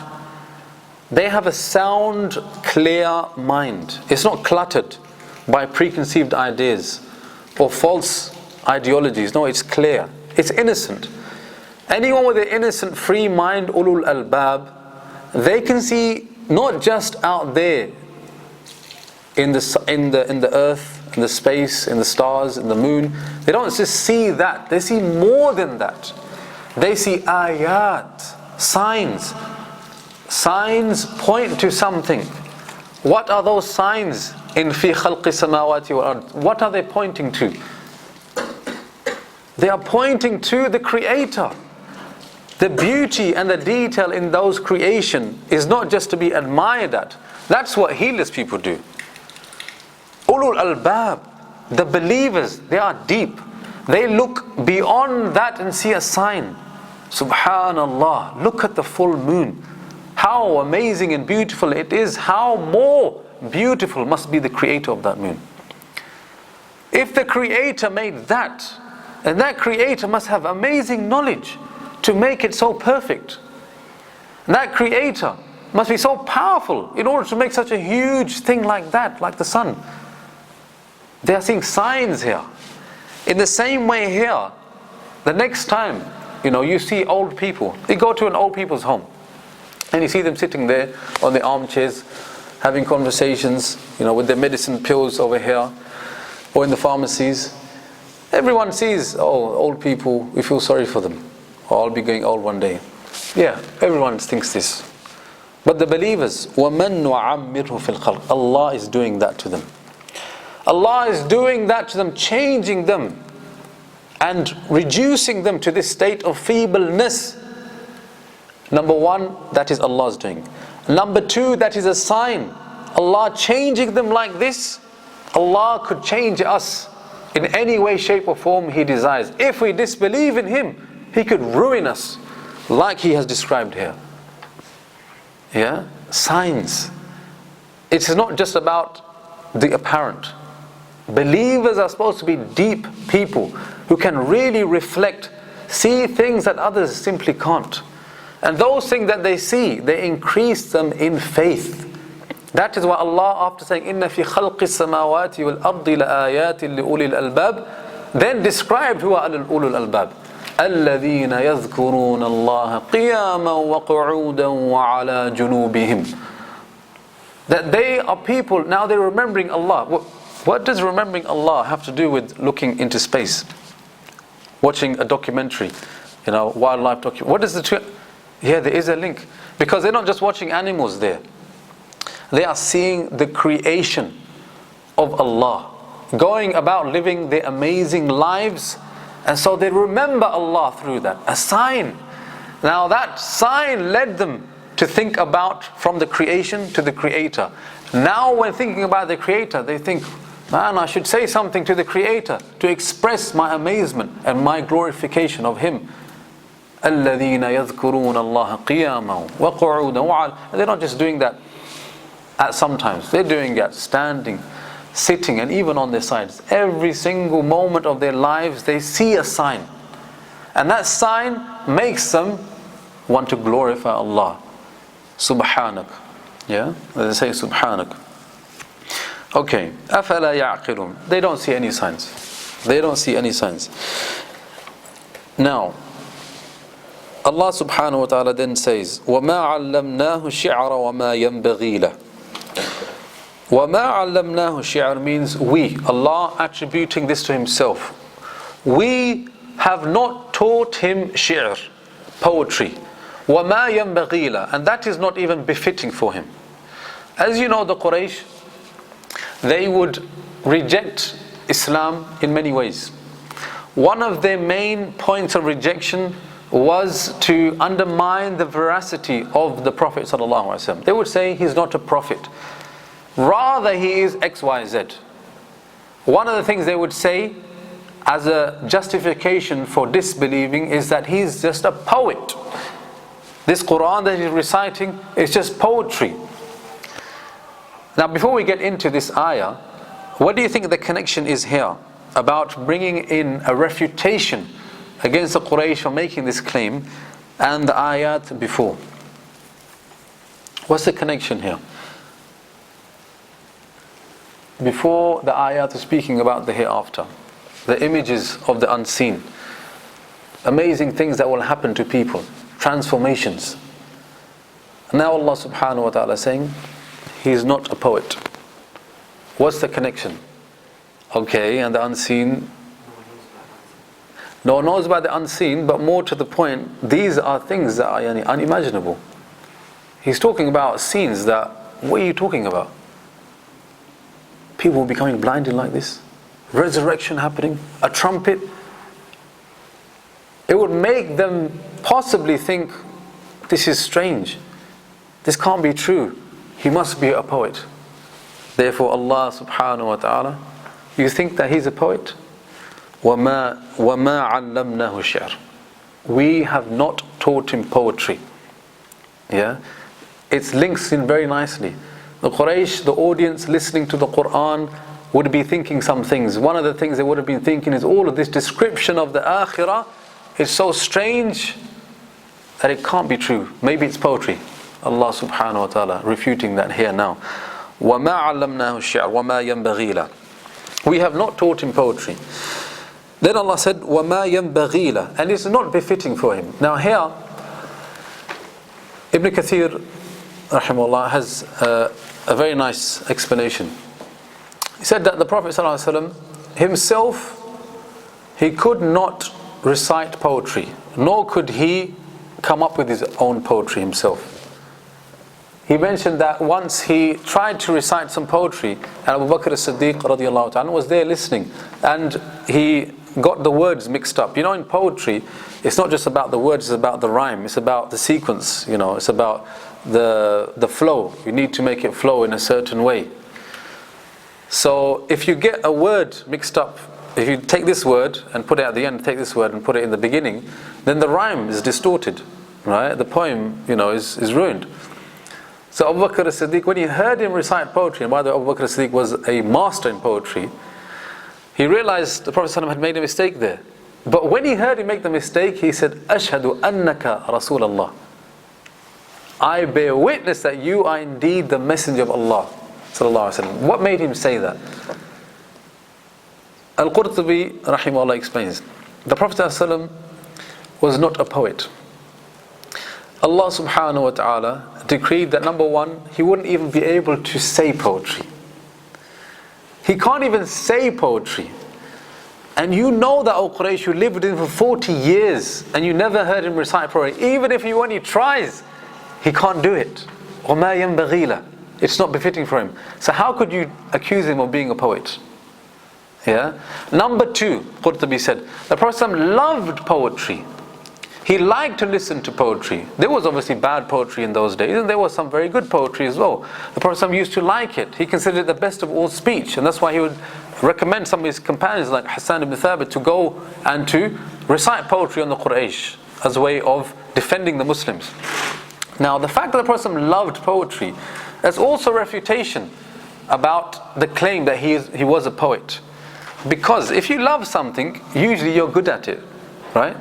They have a sound, clear mind. It's not cluttered by preconceived ideas or false ideologies. No, it's clear. It's innocent. Anyone with an innocent, free mind, ulul albab, they can see not just out there in the earth, in the space, in the stars, in the moon. They don't just see that. They see more than that. They see ayat, signs. Signs point to something. What are those signs in fi khalqi samawati wal ard? What are they pointing to? They are pointing to the Creator. The beauty and the detail in those creation is not just to be admired at. That's what heedless people do. Ulul albab, the believers, they are deep. They look beyond that and see a sign. Subhanallah, look at the full moon. How amazing and beautiful it is. How more beautiful must be the Creator of that moon. If the Creator made that, and that Creator must have amazing knowledge to make it so perfect. And that Creator must be so powerful in order to make such a huge thing like that, like the sun. They are seeing signs here. In the same way here, the next time, you see old people. You go to an old people's home and you see them sitting there on their armchairs, having conversations, with their medicine pills over here, or in the pharmacies. Everyone sees, old people, we feel sorry for them. Or I'll be going old one day. Yeah, everyone thinks this. But the believers, وَمَن نُعَمِّرْهُ فِي الْخَلْقِ, Allah is doing that to them. Allah is doing that to them, changing them and reducing them to this state of feebleness. Number one, that is Allah's doing. Number two, that is a sign. Allah changing them like this. Allah could change us in any way, shape or form He desires. If we disbelieve in Him, He could ruin us like He has described here. Yeah? Signs. It's not just about the apparent. Believers are supposed to be deep people who can really reflect, see things that others simply can't. And those things that they see, they increase them in faith. That is why Allah, after saying إِنَّ فِي خَلْقِ السَّمَاوَاتِ وَالْأَرْضِ لَآيَاتٍ لِأُولِي الْأَلْبَابِ, then described who are أُولُو الْأَلْبَابِ. الَّذِينَ يَذْكُرُونَ اللَّهَ قِيَامًا وَقُعُودًا وَعَلَى جُنُوبِهِمْ. That they are people, now they're remembering Allah. What does remembering Allah have to do with looking into space? Watching a documentary, wildlife documentary. What is the two? Yeah, there is a link. Because they're not just watching animals there. They are seeing the creation of Allah, going about living their amazing lives, and so they remember Allah through that. A sign. Now that sign led them to think about from the creation to the Creator. Now when thinking about the Creator, they think, man, I should say something to the Creator to express my amazement and my glorification of Him. الَّذِينَ يَذْكُرُونَ اللَّهَ قِيَامًا وَقُعُودًا وَعَلَى. They're not just doing that at sometimes. They're doing it standing, sitting, and even on their sides. Every single moment of their lives, they see a sign. And that sign makes them want to glorify Allah. Subhanak. Yeah? They say Subhanak. Okay. أَفَلَا يَعْقِلُونَ. They don't see any signs. They don't see any signs. Now, Allah subhanahu wa ta'ala then says, وَمَا عَلَّمْنَاهُ الشِّعْرَ وَمَا يَنْبَغِي لَهُ. وَمَا عَلَّمْنَاهُ الشِّعْرَ means we. Allah attributing this to Himself. We have not taught Him shi'r, poetry. وَمَا يَنْبَغِي لَهُ. And that is not even befitting for Him. As you know, the Quraysh, they would reject Islam in many ways. One of their main points of rejection was to undermine the veracity of the Prophet ﷺ. They would say he's not a prophet. Rather he is XYZ. One of the things they would say as a justification for disbelieving is that he's just a poet. This Quran that he's reciting is just poetry. Now before we get into this ayah, what do you think the connection is here about bringing in a refutation against the Quraysh for making this claim and the ayat before? What's the connection here? Before the ayat is speaking about the hereafter, the images of the unseen, amazing things that will happen to people, transformations. Now Allah subhanahu wa ta'ala is saying He is not a poet. What's the connection? Okay, and the unseen. No one knows about the unseen, but more to the point, these are things that are unimaginable. He's talking about scenes that, what are you talking about? People becoming blinded like this, resurrection happening, a trumpet. It would make them possibly think, this is strange, this can't be true, he must be a poet. Therefore Allah subhanahu wa ta'ala, you think that he's a poet? وَمَا عَلَّمْنَاهُ الشِّعْرَ. We have not taught him poetry. Yeah, it links in very nicely. The Quraysh, the audience listening to the Quran, would be thinking some things. One of the things they would have been thinking is all of this description of the akhirah is so strange that it can't be true. Maybe it's poetry. Allah subhanahu wa ta'ala refuting that here now. وَمَا عَلَّمْنَاهُ الشِّعْرَ وَمَا يَنْبَغِي لَهُ. We have not taught him poetry. Then Allah said, وَمَا يَنْبَغِي لَهُ. And it's not befitting for him. Now here, Ibn Kathīr rahimahullah has a very nice explanation. He said that the Prophet ﷺ himself, he could not recite poetry, nor could he come up with his own poetry himself. He mentioned that once he tried to recite some poetry, and Abu Bakr as-Siddiq radiallahu ta'ala was there listening, and he got the words mixed up. You know, in poetry, it's not just about the words, it's about the rhyme, it's about the sequence, you know, it's about the flow. You need to make it flow in a certain way. So if you get a word mixed up, if you take this word and put it at the end, take this word and put it in the beginning, then the rhyme is distorted, right? The poem, you know, is ruined. So Abu Bakr as-Siddiq, when he heard him recite poetry, and by the way, Abu Bakr as-Siddiq was a master in poetry, he realized the Prophet ﷺ had made a mistake there. But when he heard him make the mistake, he said, "Ashhadu annaka Rasulullah." I bear witness that you are indeed the messenger of Allah sallallahu alaihi wasallam. What made him say that? Al-Qurtubi rahimahullah explains, the Prophet ﷺ was not a poet. Allah subhanahu wa ta'ala decreed that, number one, he wouldn't even be able to say poetry. He can't even say poetry. And you know that, O Quraysh, you lived with him for 40 years and you never heard him recite poetry. Even if he tries, he can't do it. وَمَا يَنْبَغِي لَهُ. It's not befitting for him. So how could you accuse him of being a poet? Yeah. Number two, Qurtubi said, the Prophet loved poetry. He liked to listen to poetry. There was obviously bad poetry in those days, and there was some very good poetry as well. The Prophet used to like it. He considered it the best of all speech, and that's why he would recommend some of his companions like Hassan ibn Thabit to go and to recite poetry on the Quraysh as a way of defending the Muslims. Now, the fact that the Prophet loved poetry, that's also refutation about the claim that he was a poet. Because if you love something, usually you're good at it, right?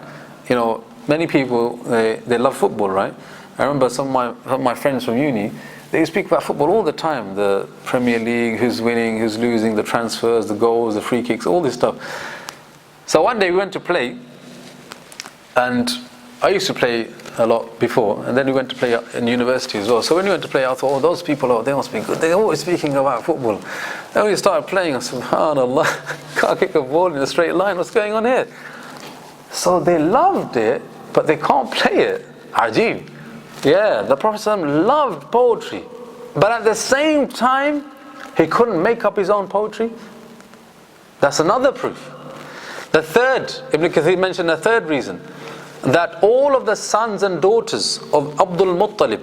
You know, many people, they love football, right? I remember some of my friends from uni, they speak about football all the time. The Premier League, who's winning, who's losing, the transfers, the goals, the free kicks, all this stuff. So one day we went to play, and I used to play a lot before, and then we went to play in university as well. So when we went to play, I thought, oh, those people, they must be good. They're always speaking about football. Then we started playing, and subhanAllah, can't kick a ball in a straight line. What's going on here? So they loved it, but they can't play it. Ajib. Yeah, the Prophet ﷺ loved poetry, but at the same time, he couldn't make up his own poetry. That's another proof. The third, Ibn Kathīr mentioned a third reason, that all of the sons and daughters of Abdul Muttalib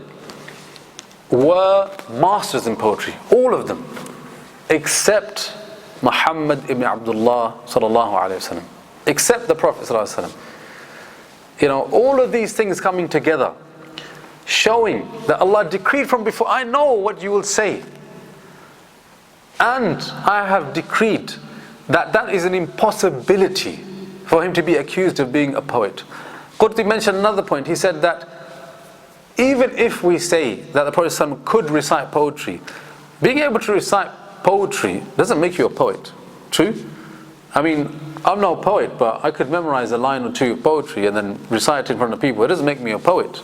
were masters in poetry, all of them, except Muhammad ibn Abdullah sallallahu alaihi wasallam, except the Prophet sallallahu alaihi wasallam. You know, all of these things coming together, showing that Allah decreed from before, I know what you will say. And I have decreed that that is an impossibility for him to be accused of being a poet. Qurtubi mentioned another point. He said that even if we say that the Prophet ﷺ could recite poetry, being able to recite poetry doesn't make you a poet. True? I mean, I'm no poet, but I could memorize a line or two of poetry and then recite it in front of people. It doesn't make me a poet.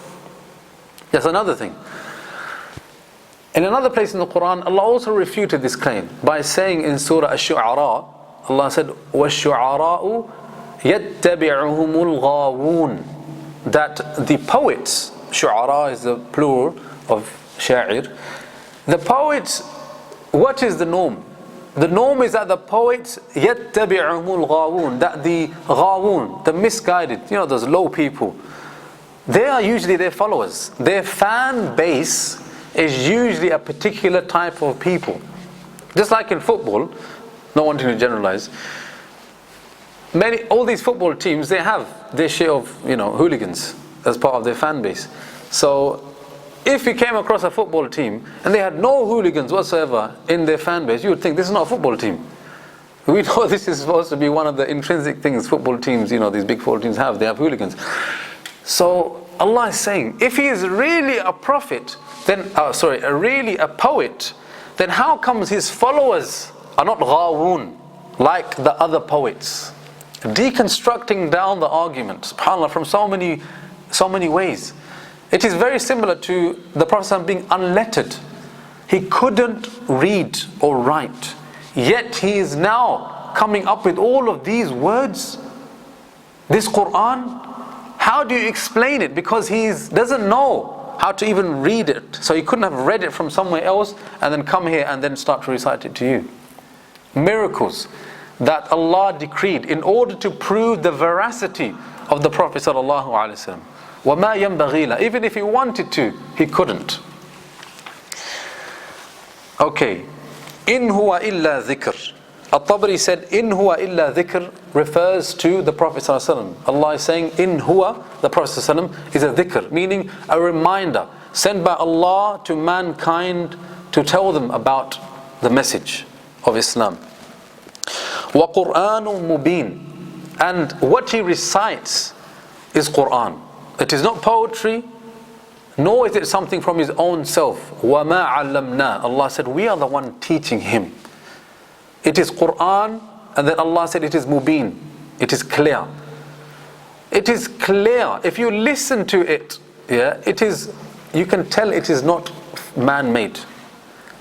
That's another thing. In another place in the Quran, Allah also refuted this claim by saying in Surah Ash-Shu'ara, Allah said, وَالشُّعَرَاءُ يَتَّبِعُهُمُ الْغَاوُونَ, that the poets, shu'ara is the plural of sha'ir, the poets, what is the norm? The norm is that the poets يَتَّبِعُهُمُ الْغَاوُونَ, that the ghawun, the misguided, those low people, they are usually their followers. Their fan base is usually a particular type of people. Just like in football, not wanting to generalize, all these football teams, they have their share of hooligans as part of their fan base. So if you came across a football team and they had no hooligans whatsoever in their fan base, you would think this is not a football team. We know this is supposed to be one of the intrinsic things football teams, these big football teams have. They have hooligans. So Allah is saying, if he is really a prophet, then really a poet, then how comes his followers are not ghawun like the other poets? Deconstructing down the argument, subhanAllah, from so many ways. It is very similar to the Prophet being unlettered. He couldn't read or write, yet he is now coming up with all of these words, this Quran. How do you explain it? Because he doesn't know how to even read it, so he couldn't have read it from somewhere else and then come here and then start to recite it to you. Miracles that Allah decreed in order to prove the veracity of the Prophet sallallahu alaihi wasallam. وَمَا يَنْبَغِي لَهُ. Even if he wanted to, he couldn't. Okay. إِنْ هُوَ إِلَّا ذِكْرٌ. Tabari said, "In huwa illa dhikr" refers to the Prophet ﷺ. Allah is saying, "In huwa," the Prophet ﷺ is a dhikr, meaning a reminder sent by Allah to mankind to tell them about the message of Islam. وَقُرْآنٌ مُبِينٌ. And what he recites is Quran. It is not poetry, nor is it something from his own self. وَمَا عَلَّمْنَا. Allah said, we are the one teaching him. It is Quran, and then Allah said it is mubin. It is clear. It is clear. If you listen to it, you can tell it is not man-made.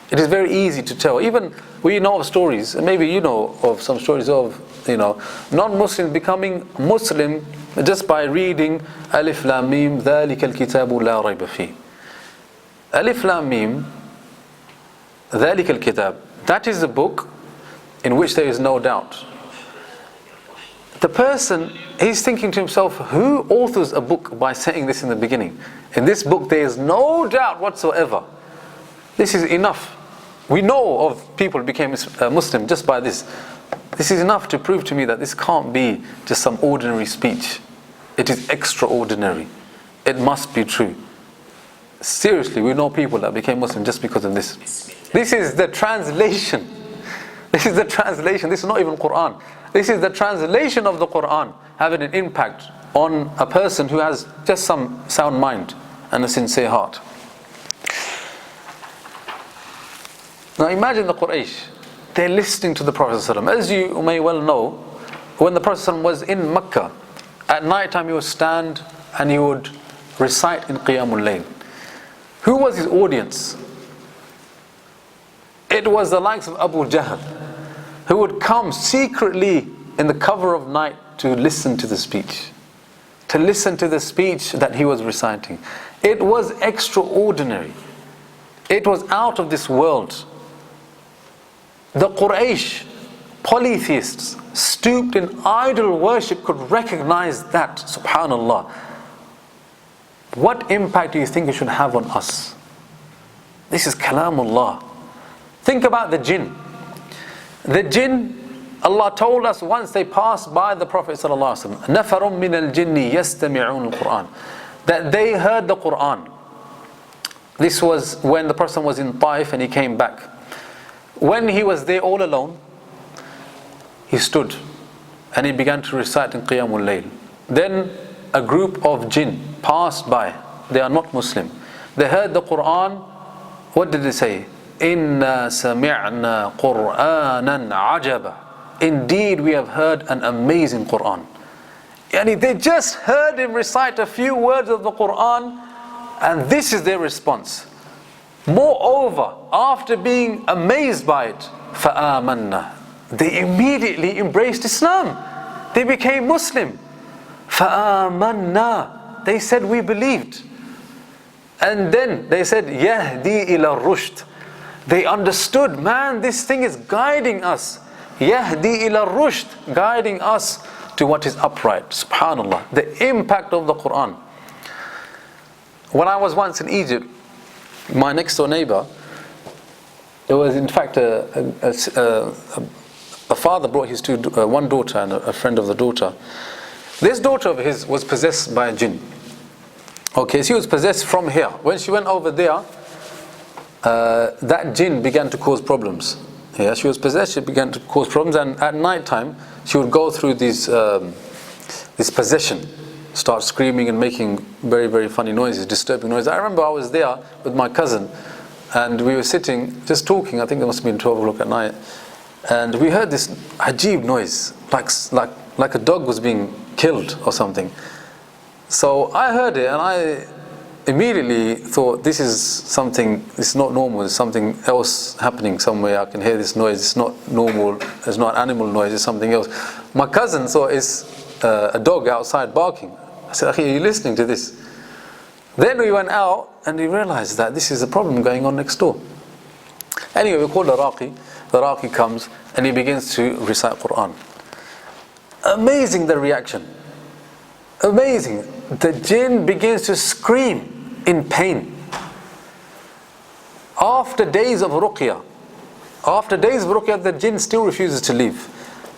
It is very easy to tell. Even we know of stories, and maybe you know of some stories of non-Muslims becoming Muslim just by reading Alif Lam Mim ذَلِكَ الْكِتَابُ لَا رَيْبَ فِيهِ. Alif Lam Mim ذَلِكَ الْكِتَابُ, that is the book in which there is no doubt. The person, he's thinking to himself, who authors a book by saying this in the beginning? In this book there is no doubt whatsoever. This is enough. We know of people who became Muslim just by this. This is enough to prove to me that this can't be just some ordinary speech. It is extraordinary. It must be true. Seriously, we know people that became Muslim just because of this. This is the translation. This is the translation. This is not even Quran. This is the translation of the Quran having an impact on a person who has just some sound mind and a sincere heart. Now imagine the Quraysh. They're listening to the Prophet ﷺ. As you may well know, when the Prophet ﷺ was in Mecca, at night time he would stand and he would recite in Qiyamul Layl. Who was his audience? It was the likes of Abu Jahl, who would come secretly in the cover of night to listen to the speech. To listen to the speech that he was reciting. It was extraordinary. It was out of this world. The Quraysh, polytheists, stooped in idol worship, could recognize that, subhanallah. What impact do you think it should have on us? This is kalamullah. Think about the jinn. The jinn, Allah told us once they passed by the Prophet ﷺ, نَفَرٌ مِّنَ الْجِنِّ يَسْتَمِعُونَ الْقُرْآنِ, that they heard the Qur'an. This was when the person was in Taif and he came back. When he was there all alone, he stood and he began to recite in Qiyamul Layl. Then a group of jinn passed by. They are not Muslim. They heard the Quran. What did they say? Inna sami'na Qur'anan ajaba. Indeed, we have heard an amazing Quran. Yani they just heard him recite a few words of the Quran, and this is their response. Moreover, after being amazed by it, فَآمَنَّا, they immediately embraced Islam. They became Muslim. فَآمَنَّا, they said, we believed. And then they said, يَهْدِي إِلَى الرُّشْدِ, they understood, man, this thing is guiding us. يَهْدِي إِلَى الرُّشْدِ, guiding us to what is upright. Subhanallah, the impact of the Quran. When I was once in Egypt, my next door neighbor, there was in fact a father brought his one daughter and a friend of the daughter. This daughter of his was possessed by a jinn. Okay, she was possessed from here. When she went over there, that jinn began to cause problems. Yeah, she was possessed, she began to cause problems, and at night time she would go through this possession, start screaming and making very, very funny noises, disturbing noises. I remember I was there with my cousin, and we were sitting just talking. I think it must have been 12 o'clock at night, and we heard this ajib noise, like a dog was being killed or something. So I heard it, and I immediately thought, this is something, it's not normal, there's something else happening somewhere. I can hear this noise, it's not normal, it's not an animal noise, it's something else. My cousin thought it's a dog outside barking. I said, are you listening to this? Then we went out and we realized that this is a problem going on next door. Anyway, we called the Rāzī. The Rāzī comes and he begins to recite Quran. Amazing the reaction. Amazing. The jinn begins to scream in pain. After days of ruqyah, the jinn still refuses to leave.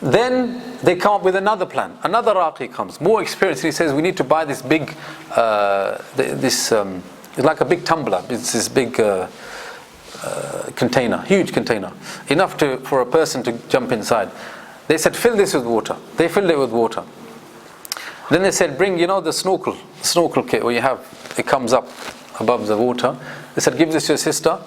Then they come up with another plan. Another Rāzī comes, more experienced. He says, we need to buy this big, it's like a big tumbler. It's this big container, huge container, enough for a person to jump inside. They said, fill this with water. They filled it with water. Then they said, bring, the snorkel kit where it comes up above the water. They said, give this to your sister.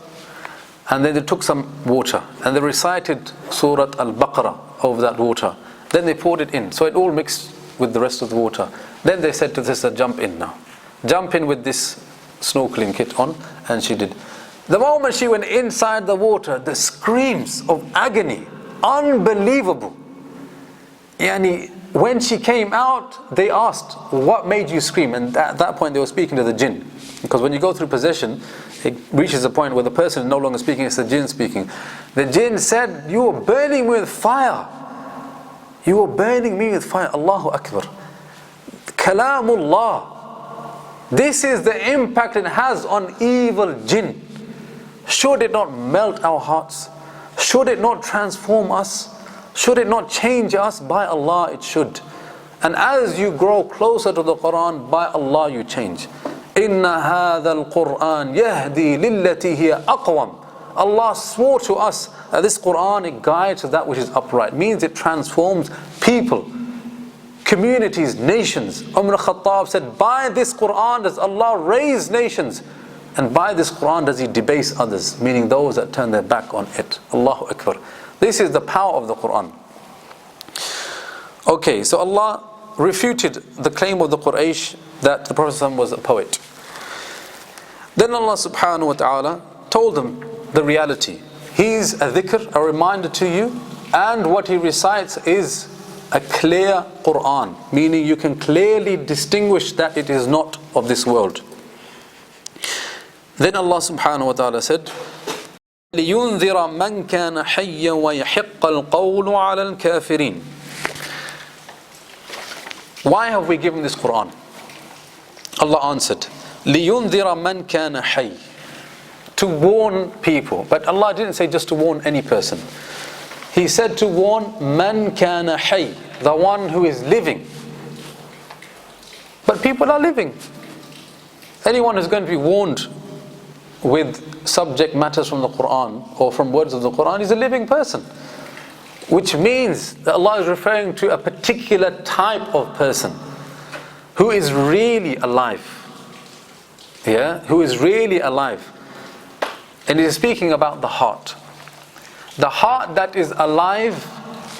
And then they took some water and they recited Surah Al-Baqarah over that water. Then they poured it in, so it all mixed with the rest of the water. Then they said to the sister, jump in now. Jump in with this snorkeling kit on, and she did. The moment she went inside the water, the screams of agony, unbelievable. Yani, when she came out, they asked, what made you scream? And at that point they were speaking to the jinn. Because when you go through possession, it reaches a point where the person is no longer speaking, it's the jinn speaking. The jinn said, you are burning me with fire. You are burning me with fire. Allahu Akbar. Kalamullah. This is the impact it has on evil jinn. Should it not melt our hearts? Should it not transform us? Should it not change us? By Allah, it should. And as you grow closer to the Quran, by Allah, you change. Inna hadha al-Quran yahdi lillati hiya aqwam. Allah swore to us that this Quran, it guides to that which is upright. Means it transforms people, communities, nations. Umar Khattab said, by this Quran does Allah raise nations, and by this Quran does He debase others, meaning those that turn their back on it. Allahu Akbar. This is the power of the Quran. Okay, so Allah refuted the claim of the Quraysh that the Prophet ﷺ was a poet. Then Allah subhanahu wa ta'ala told them the reality. He's a dhikr, a reminder to you, and what he recites is a clear Quran, meaning you can clearly distinguish that it is not of this world. Then Allah subhanahu wa ta'ala said, لِيُنذِرَ مَنْ كَانَ حَيًّا وَيَحِقَّ الْقَوْلُ عَلَى الْكَافِرِينَ. Why have we given this Quran? Allah answered, لِيُنذِرَ مَنْ كَانَ حَيٍّ, to warn people. But Allah didn't say just to warn any person. He said to warn مَنْ كَانَ حَيٍّ, the one who is living. But people are living. Anyone who's going to be warned with subject matters from the Quran or from words of the Quran is a living person. Which means that Allah is referring to a particular type of person who is really alive. Yeah, who is really alive. And He is speaking about the heart. The heart that is alive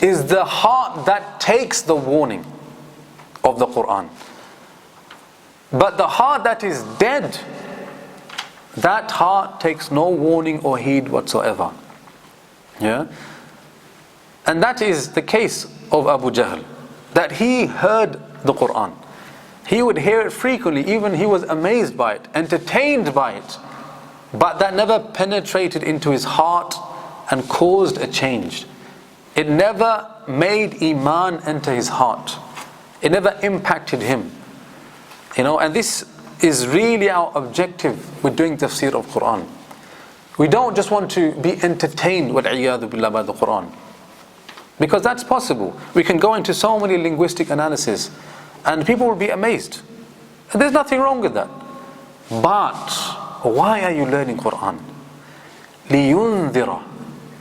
is the heart that takes the warning of the Quran. But the heart that is dead, that heart takes no warning or heed whatsoever. Yeah? And that is the case of Abu Jahl. That he heard the Quran. He would hear it frequently, even he was amazed by it, entertained by it. But that never penetrated into his heart and caused a change. It never made Iman enter his heart. It never impacted him. And this is really our objective with doing tafsir of Quran. We don't just want to be entertained وَالْعِيَاذُ بِاللَّهِ by the Quran. Because that's possible. We can go into so many linguistic analysis and people will be amazed. And there's nothing wrong with that. But why are you learning Quran? لِيُنذِرَ,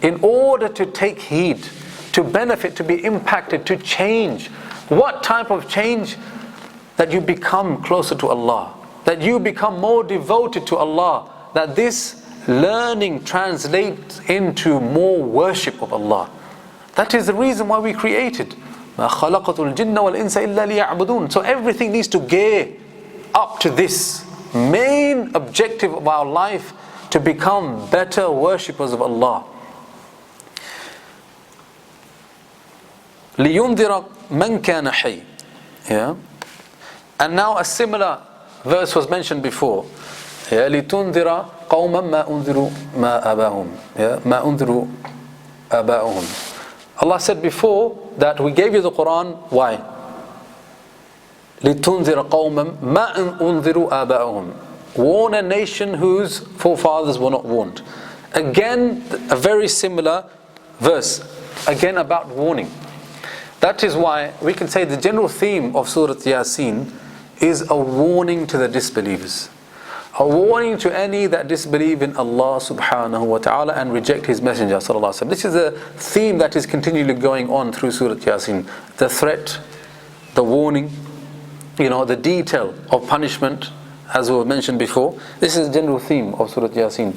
in order to take heed, to benefit, to be impacted, to change. What type of change? That you become closer to Allah, that you become more devoted to Allah, that this learning translates into more worship of Allah. That is the reason why we created. مَا خَلَقَتُ الْجِنَّ وَالْإِنسَ إِلَّا لِيَعْبُدُونَ. So everything needs to gear up to this main objective of our life, to become better worshippers of Allah. لِيُنذِرَ مَنْ كَانَ حَيٍّ. Yeah. And now a similar verse was mentioned before. لِتُنذِرَ قَوْمًا مَا أُنذِرُوا مَا أَبَاهُمْ مَا أُنذِرُوا أَبَاؤُهُمْ. Allah said before that we gave you the Quran. Why? لِتُنذِرَ قَوْمًا مَا أُنذِرُوا آبَاؤُهُمْ. Warn a nation whose forefathers were not warned. Again, a very similar verse. Again about warning. That is why we can say the general theme of Surah Yaseen is a warning to the disbelievers. A warning to any that disbelieve in Allah subhanahu wa ta'ala and reject His Messenger sallallahu alaihi wasallam. This is a theme that is continually going on through Surah Yaseen. The threat, the warning, the detail of punishment, as we mentioned before. This is the general theme of Surah Yaseen.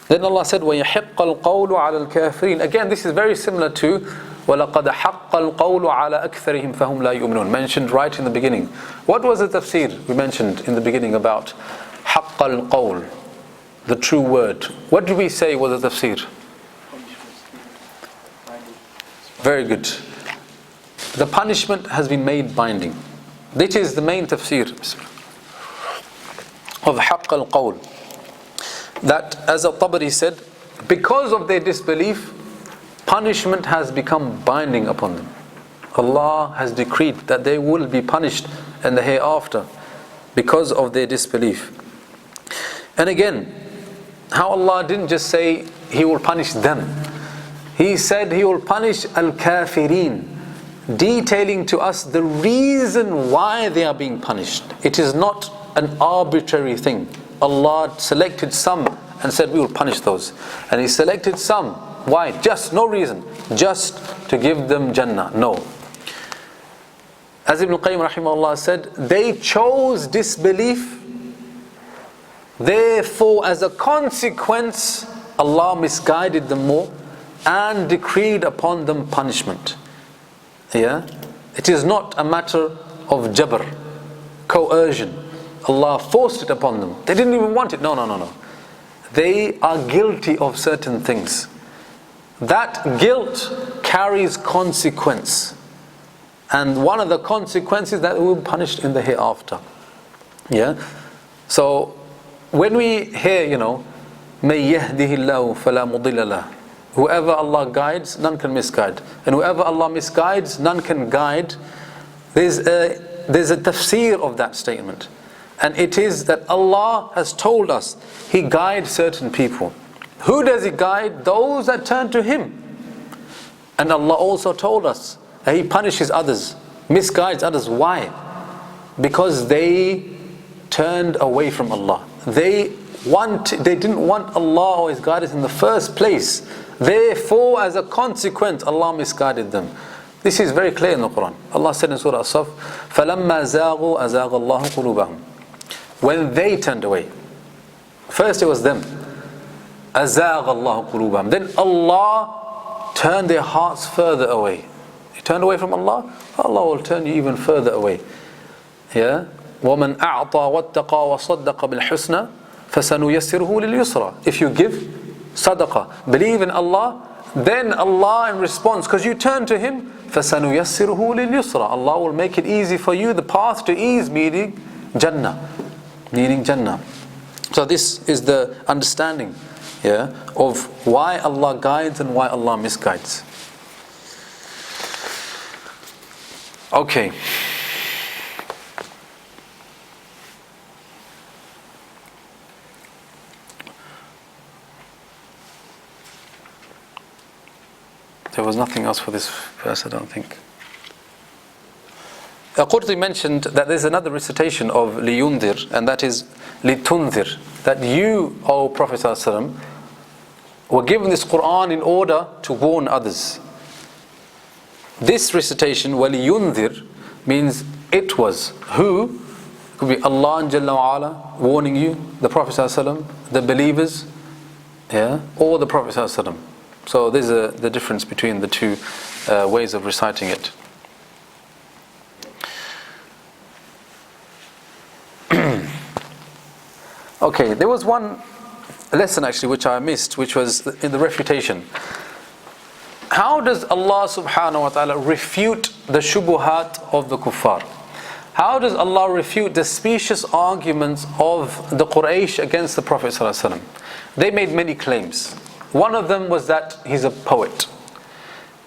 Then Allah said, وَيَحِقَّ الْقَوْلُ عَلَى الْكَافِرِينَ. Again, this is very similar to وَلَقَدْ حَقَّ الْقَوْلُ عَلَى أَكْثَرِهِمْ فَهُمْ لَا يُؤْمِنُونَ, mentioned right in the beginning. What was the tafsir we mentioned in the beginning about حَقَّ الْقَوْلُ, the true word? What did we say was the tafsir? Very good. The punishment has been made binding. This is the main tafsir of حَقَّ الْقَوْلُ. That, as Tabari said, because of their disbelief, punishment has become binding upon them. Allah has decreed that they will be punished in the hereafter because of their disbelief. And again, how Allah didn't just say He will punish them. He said He will punish al-kafirin, detailing to us the reason why they are being punished. It is not an arbitrary thing. Allah selected some and said we will punish those. And He selected some. Why? Just no reason. Just to give them Jannah. No. As Ibn Qayyim rahimahullah said, they chose disbelief. Therefore, as a consequence, Allah misguided them more and decreed upon them punishment. Yeah? It is not a matter of jabr, coercion. Allah forced it upon them. They didn't even want it. No. They are guilty of certain things. That guilt carries consequence. And one of the consequences that we will be punished in the hereafter. Yeah? So, when we hear, مَن يَهْدِهِ اللَّهُ فَلَا مُضِلَّ لَهُ, whoever Allah guides, none can misguide. And whoever Allah misguides, none can guide. There's a tafsir of that statement. And it is that Allah has told us He guides certain people. Who does He guide? Those that turn to Him. And Allah also told us that He punishes others, misguides others. Why? Because they turned away from Allah. They didn't want Allah or His guidance in the first place. Therefore, as a consequence, Allah misguided them. This is very clear in the Quran. Allah said in Surah As-Saff, فَلَمَّا زَاغُوا أَزَاغَ اللَّهُ قُلُوبَهُم. When they turned away. First it was them. أَزَاغَ اللَّهُ قُلُوبَهُم. Then Allah turned their hearts further away. You turn away from Allah, Allah will turn you even further away. Yeah? وَمَنْ أَعْطَى وَاتَّقَى وَصَدَّقَ بِالْحُسْنَى فَسَنُيَسِّرُهُ لِلْيُسْرَى. If you give sadaqah, believe in Allah, then Allah in response, because you turn to Him, فَسَنُيَسِّرُهُ لِلْيُسْرَى. Allah will make it easy for you, the path to ease, meaning Jannah. Meaning Jannah. So this is the understanding, yeah, of why Allah guides and why Allah misguides. Okay. There was nothing else for this verse, I don't think. Qurtubi mentioned that there's another recitation of liyundir, and that is litundir, that you, O Prophet ﷺ, were given this Quran in order to warn others. This recitation, waliyundir, means it was. Who? It could be Allah Jalla wa Ala warning you, the Prophet ﷺ, the believers, yeah, or the Prophet ﷺ. So there's the difference between the two ways of reciting it. Okay, there was one lesson actually which I missed, which was in the refutation. How does Allah subhanahu wa ta'ala refute the shubuhat of the kuffar? How does Allah refute the specious arguments of the Quraysh against the Prophet sallallahu alaihi wasallam? They made many claims. One of them was that he's a poet.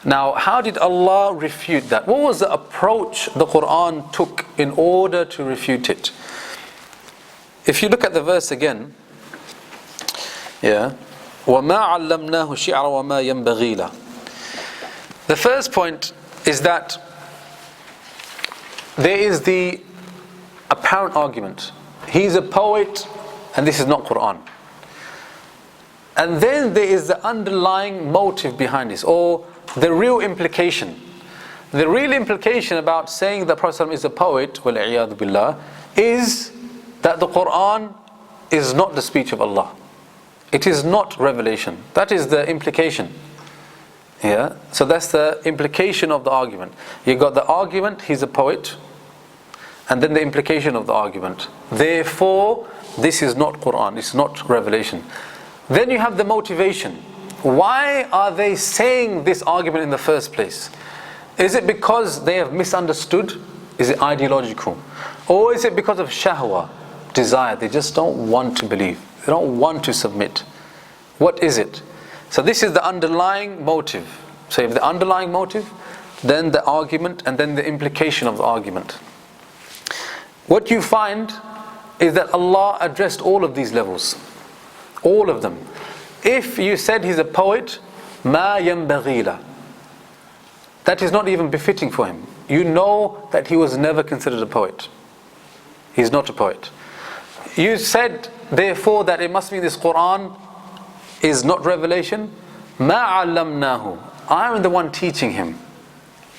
Now, how did Allah refute that? What was the approach the Quran took in order to refute it? If you look at the verse again, yeah, وَمَا عَلَّمْنَاهُ الشِّعْرَ وَمَا يَنْبَغِي لَهُ. The first point is that there is the apparent argument. He's a poet and this is not Quran. And then there is the underlying motive behind this, or the real implication. The real implication about saying that Prophet ﷺ is a poet, وَالْعِيَاذُ بِاللَّهِ, is that the Quran is not the speech of Allah. It is not revelation. That is the implication. Yeah? So that's the implication of the argument. You got the argument, he's a poet, and then the implication of the argument. Therefore, this is not Quran, it's not revelation. Then you have the motivation. Why are they saying this argument in the first place? Is it because they have misunderstood? Is it ideological? Or is it because of shahwa, desire? They just don't want to believe. They don't want to submit. What is it? So this is the underlying motive. So if the underlying motive, then the argument, and then the implication of the argument. What you find is that Allah addressed all of these levels. All of them. If you said he's a poet, مَا يَنْبَغِي لَهُ, that is not even befitting for him. You know that he was never considered a poet. He's not a poet. You said therefore that it must mean this Quran is not revelation. مَا عَلَّمْنَاهُ, I am the one teaching him.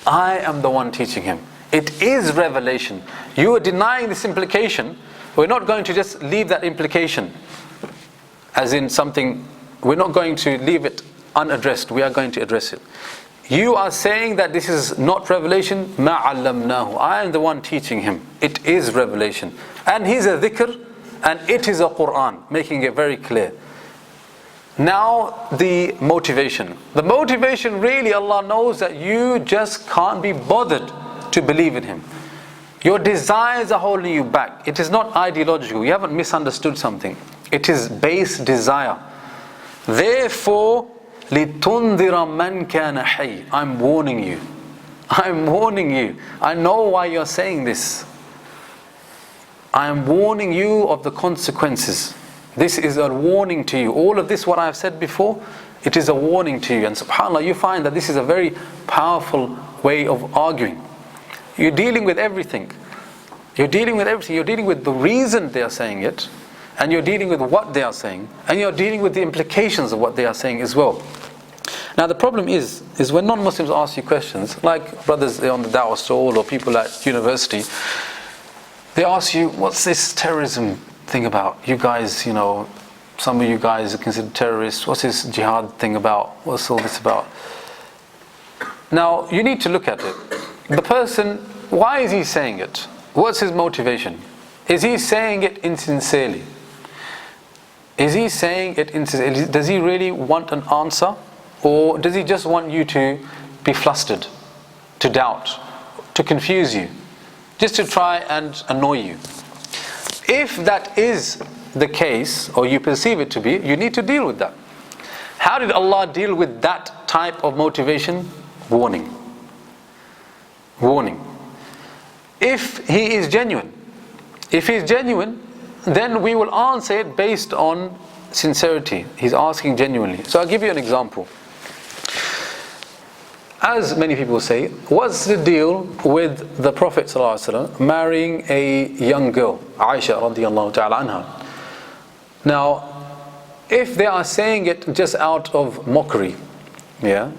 I am the one teaching him. It is revelation. You are denying this implication. We're not going to just leave that implication as in something, we're not going to leave it unaddressed, we are going to address it. You are saying that this is not revelation. مَا عَلَّمْنَاهُ, I am the one teaching him. It is revelation. And he's a dhikr, and it is a Quran, making it very clear. Now the motivation. The motivation, really, Allah knows that you just can't be bothered to believe in him. Your desires are holding you back. It is not ideological. You haven't misunderstood something. It is base desire. Therefore, لِتُنْذِرَ مَنْ كَانَ حَيٍّ, I'm warning you. I'm warning you. I know why you're saying this. I am warning you of the consequences. This is a warning to you. All of this, what I have said before, it is a warning to you. And subhanAllah, you find that this is a very powerful way of arguing. You're dealing with everything. You're dealing with everything. You're dealing with the reason they are saying it. and you're dealing with what they are saying, and you're dealing with the implications of what they are saying as well. Now the problem is when non-Muslims ask you questions, like brothers on the da'wah stall or people at university, they ask you, what's this terrorism thing about? You guys, some of you guys are considered terrorists. What's this jihad thing about? What's all this about? Now, you need to look at it. The person, why is he saying it? What's his motivation? Is he saying it insincerely? Is he saying it insincerely? Does he really want an answer? Or does he just want you to be flustered, to doubt, to confuse you, just to try and annoy you? If that is the case, or you perceive it to be, you need to deal with that. How did Allah deal with that type of motivation? Warning. Warning. If he is genuine, then we will answer it based on sincerity. He's asking genuinely. So I'll give you an example. As many people say, what's the deal with the Prophet ﷺ marrying a young girl, Aisha radiallahu ta'ala anha? Now, if they are saying it just out of mockery, then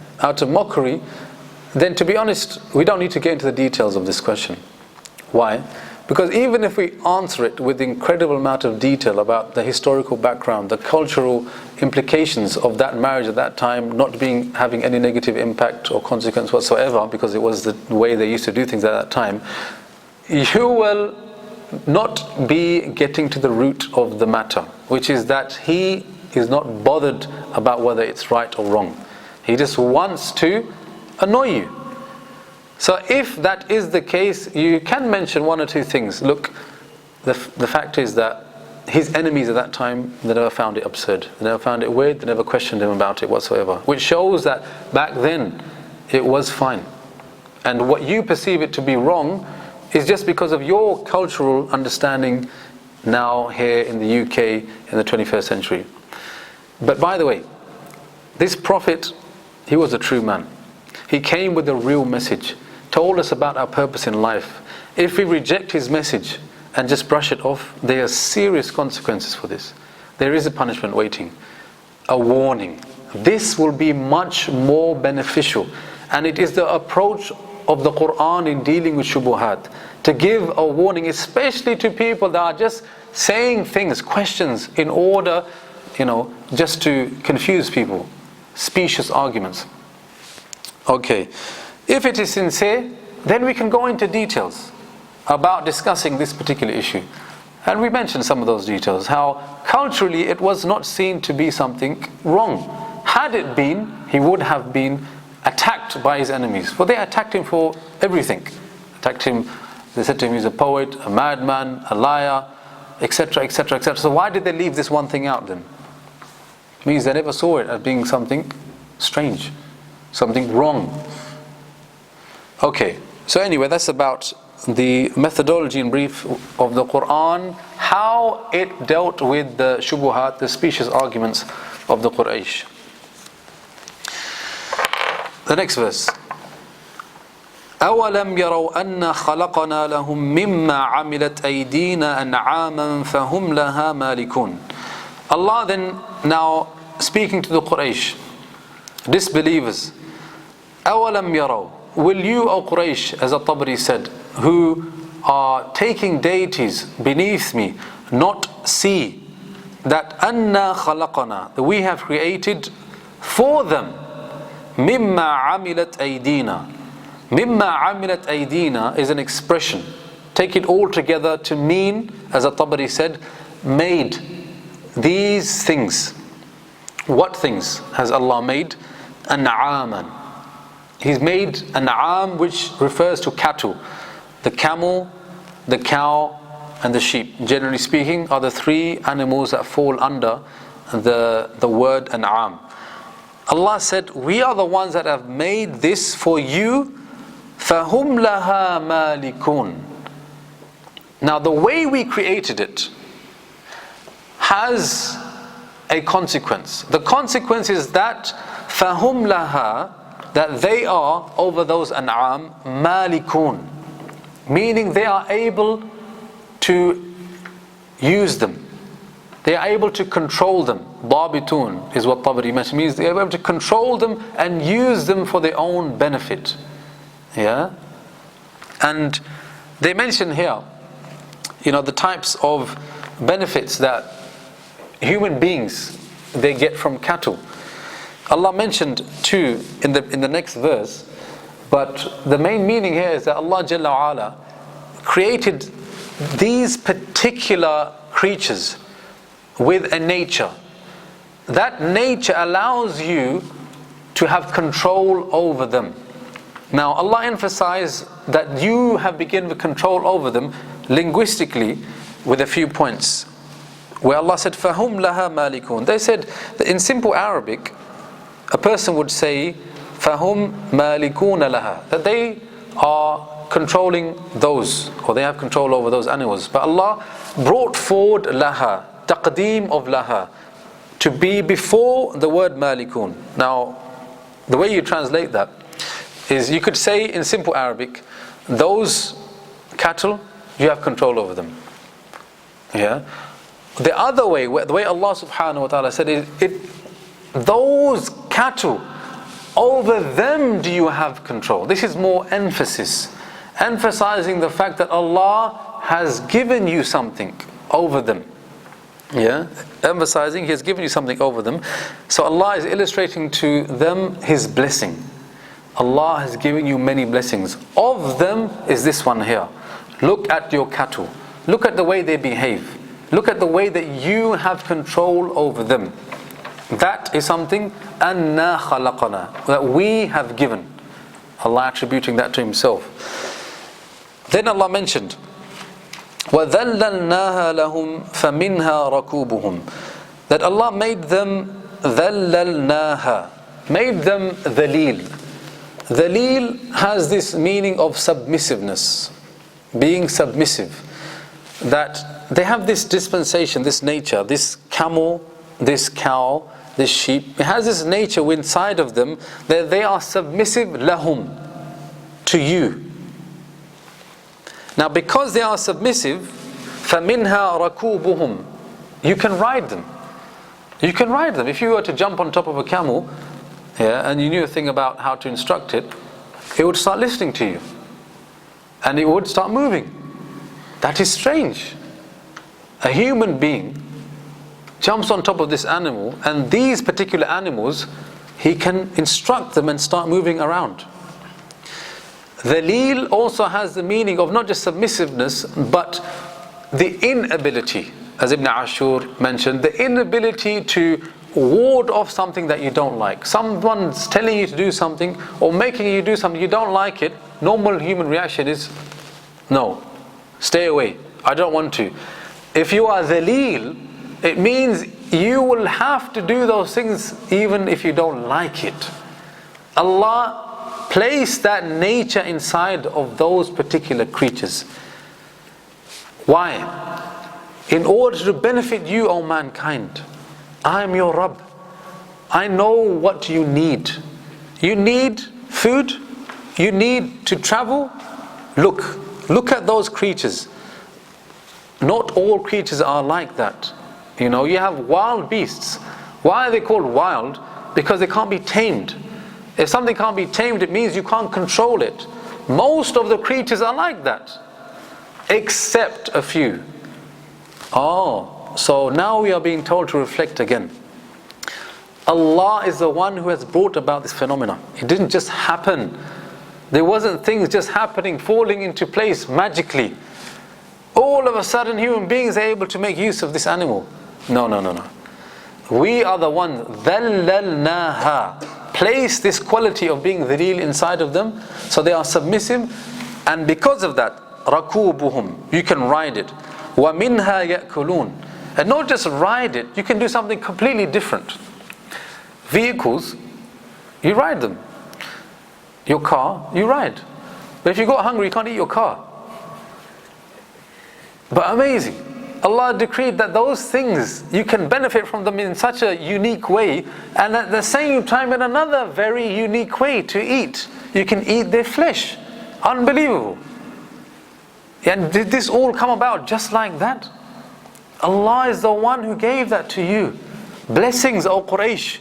to be honest, we don't need to get into the details of this question. Why? Because even if we answer it with incredible amount of detail about the historical background, the cultural implications of that marriage at that time not having any negative impact or consequence whatsoever, because it was the way they used to do things at that time, you will not be getting to the root of the matter, which is that he is not bothered about whether it's right or wrong. He just wants to annoy you. So if that is the case, you can mention one or two things. Look, the fact is that his enemies at that time, they never found it absurd. They never found it weird. They never questioned him about it whatsoever. Which shows that back then, it was fine. And what you perceive it to be wrong is just because of your cultural understanding now here in the UK in the 21st century. But by the way, this Prophet, he was a true man. He came with a real message, told us about our purpose in life. If we reject his message and just brush it off, there are serious consequences for this. There is a punishment waiting, a warning. This will be much more beneficial. And it is the approach of the Quran in dealing with shubuhat, to give a warning, especially to people that are just saying things, questions, in order, just to confuse people, specious arguments. Okay, if it is sincere, then we can go into details about discussing this particular issue. And we mentioned some of those details, how culturally it was not seen to be something wrong. Had it been, he would have been attacked by his enemies. Well, they attacked him for everything. Attacked him, they said to him he's a poet, a madman, a liar, etc., etc., etc. So why did they leave this one thing out then? It means they never saw it as being something strange, something wrong. Okay, so anyway, that's about the methodology in brief of the Quran, how it dealt with the shubuhat, the specious arguments of the Quraysh. The next verse. أَوَلَمْ يَرَوْا أَنَّا خَلَقْنَا لَهُم مِّمَّا عَمِلَتْ أَيْدِينَا أَنْعَامًا فَهُمْ لَهَا مَالِكُونَ. Allah then now speaking to the Quraysh, disbelievers. أَوَلَمْ يَرَوْا, will you, O Quraysh, as Tabari said, who are taking deities beneath me, not see that أَنَّا خَلَقْنَا, that we have created for them, مِمَّا عَمِلَتْ أَيْدِينَا. مِمَّا عَمِلَتْ أَيْدِينَا is an expression. Take it all together to mean, as Tabari said, made these things. What things has Allah made? An'aman. He's made an'am, which refers to cattle. The camel, the cow, and the sheep, generally speaking, are the three animals that fall under the word an'am. Allah said, we are the ones that have made this for you. فَهُمْ لَهَا مَالِكُونَ. Now the way we created it has a consequence. The consequence is that فَهُمْ لَهَا, that they are over those an'am, malikun, meaning they are able to use them, They are able to control them. ضابطون is what Tabari mentioned, means they are able to control them and use them for their own benefit. Yeah? And they mention here, the types of benefits that human beings, they get from cattle. Allah mentioned two in the next verse, but the main meaning here is that Allah Jalla wa Ala created these particular creatures with a nature. That nature allows you to have control over them. Now Allah emphasized that you have been given control over them linguistically with a few points, where Allah said فَهُمْ لَهَا مَالِكُونَ. They said that in simple Arabic, a person would say فَهُمْ مَالِكُونَ لَهَا, that they are controlling those, or they have control over those animals. But Allah brought forward laha, taqdeem of laha, to be before the word malikun. Now, the way you translate that is, you could say in simple Arabic, those cattle, you have control over them. Yeah. The other way, the way Allah subhanahu wa ta'ala said it, those cattle, over them do you have control. This is more emphasis, emphasizing the fact that Allah has given you something over them. Yeah, emphasizing He has given you something over them. So Allah is illustrating to them His blessing. Allah has given you many blessings. Of them is this one here. Look at your cattle. Look at the way they behave. Look at the way that you have control over them. That is something أَنَّا خَلَقَنَا, that we have given. Allah attributing that to Himself. Then Allah mentioned وَذَلَّلْنَاهَا لَهُمْ فَمِنْهَا رَكُوبُهُمْ, that Allah made them ذَلَّلْنَاهَا, made them dhaleel. Dhaleel has this meaning of submissiveness, being submissive. That they have this dispensation, this nature, this camel, this cow, this sheep, it has this nature inside of them that they are submissive lahum, to you. Now because they are submissive, فَمِنْهَا رَكُوبُهُمْ, you can ride them. You can ride them. If you were to jump on top of a camel, yeah, and you knew a thing about how to instruct it, it would start listening to you. And it would start moving. That is strange. A human being jumps on top of this animal, and these particular animals, he can instruct them and start moving around. Dhaleel also has the meaning of not just submissiveness, but the inability, as Ibn Āshūr mentioned, the inability to ward off something that you don't like. Someone's telling you to do something or making you do something, you don't like it. Normal human reaction is, no, stay away, I don't want to. If you are dhaleel, it means you will have to do those things even if you don't like it. Allah placed that nature inside of those particular creatures. Why? In order to benefit you, O mankind. I am your Rabb. I know what you need. You need food. You need to travel. Look at those creatures. Not all creatures are like that. You have wild beasts. Why are they called wild? Because they can't be tamed. If something can't be tamed, it means you can't control it. Most of the creatures are like that, except a few. So now we are being told to reflect again. Allah is the one who has brought about this phenomenon. It didn't just happen. There wasn't things just happening, falling into place magically. All of a sudden human beings are able to make use of this animal. No. We are the ones, ذَلَّلْنَاهَا, place this quality of being dhaleel inside of them, so they are submissive, and because of that, رَكُوبُهُمْ, you can ride it. وَمِنْهَا يَأْكُلُونَ, and not just ride it, you can do something completely different. Vehicles, you ride them. Your car, you ride. But if you got hungry, you can't eat your car. But amazing, Allah decreed that those things, you can benefit from them in such a unique way, and at the same time in another very unique way to eat. You can eat their flesh. Unbelievable. And did this all come about just like that? Allah is the one who gave that to you. Blessings, O Quraysh.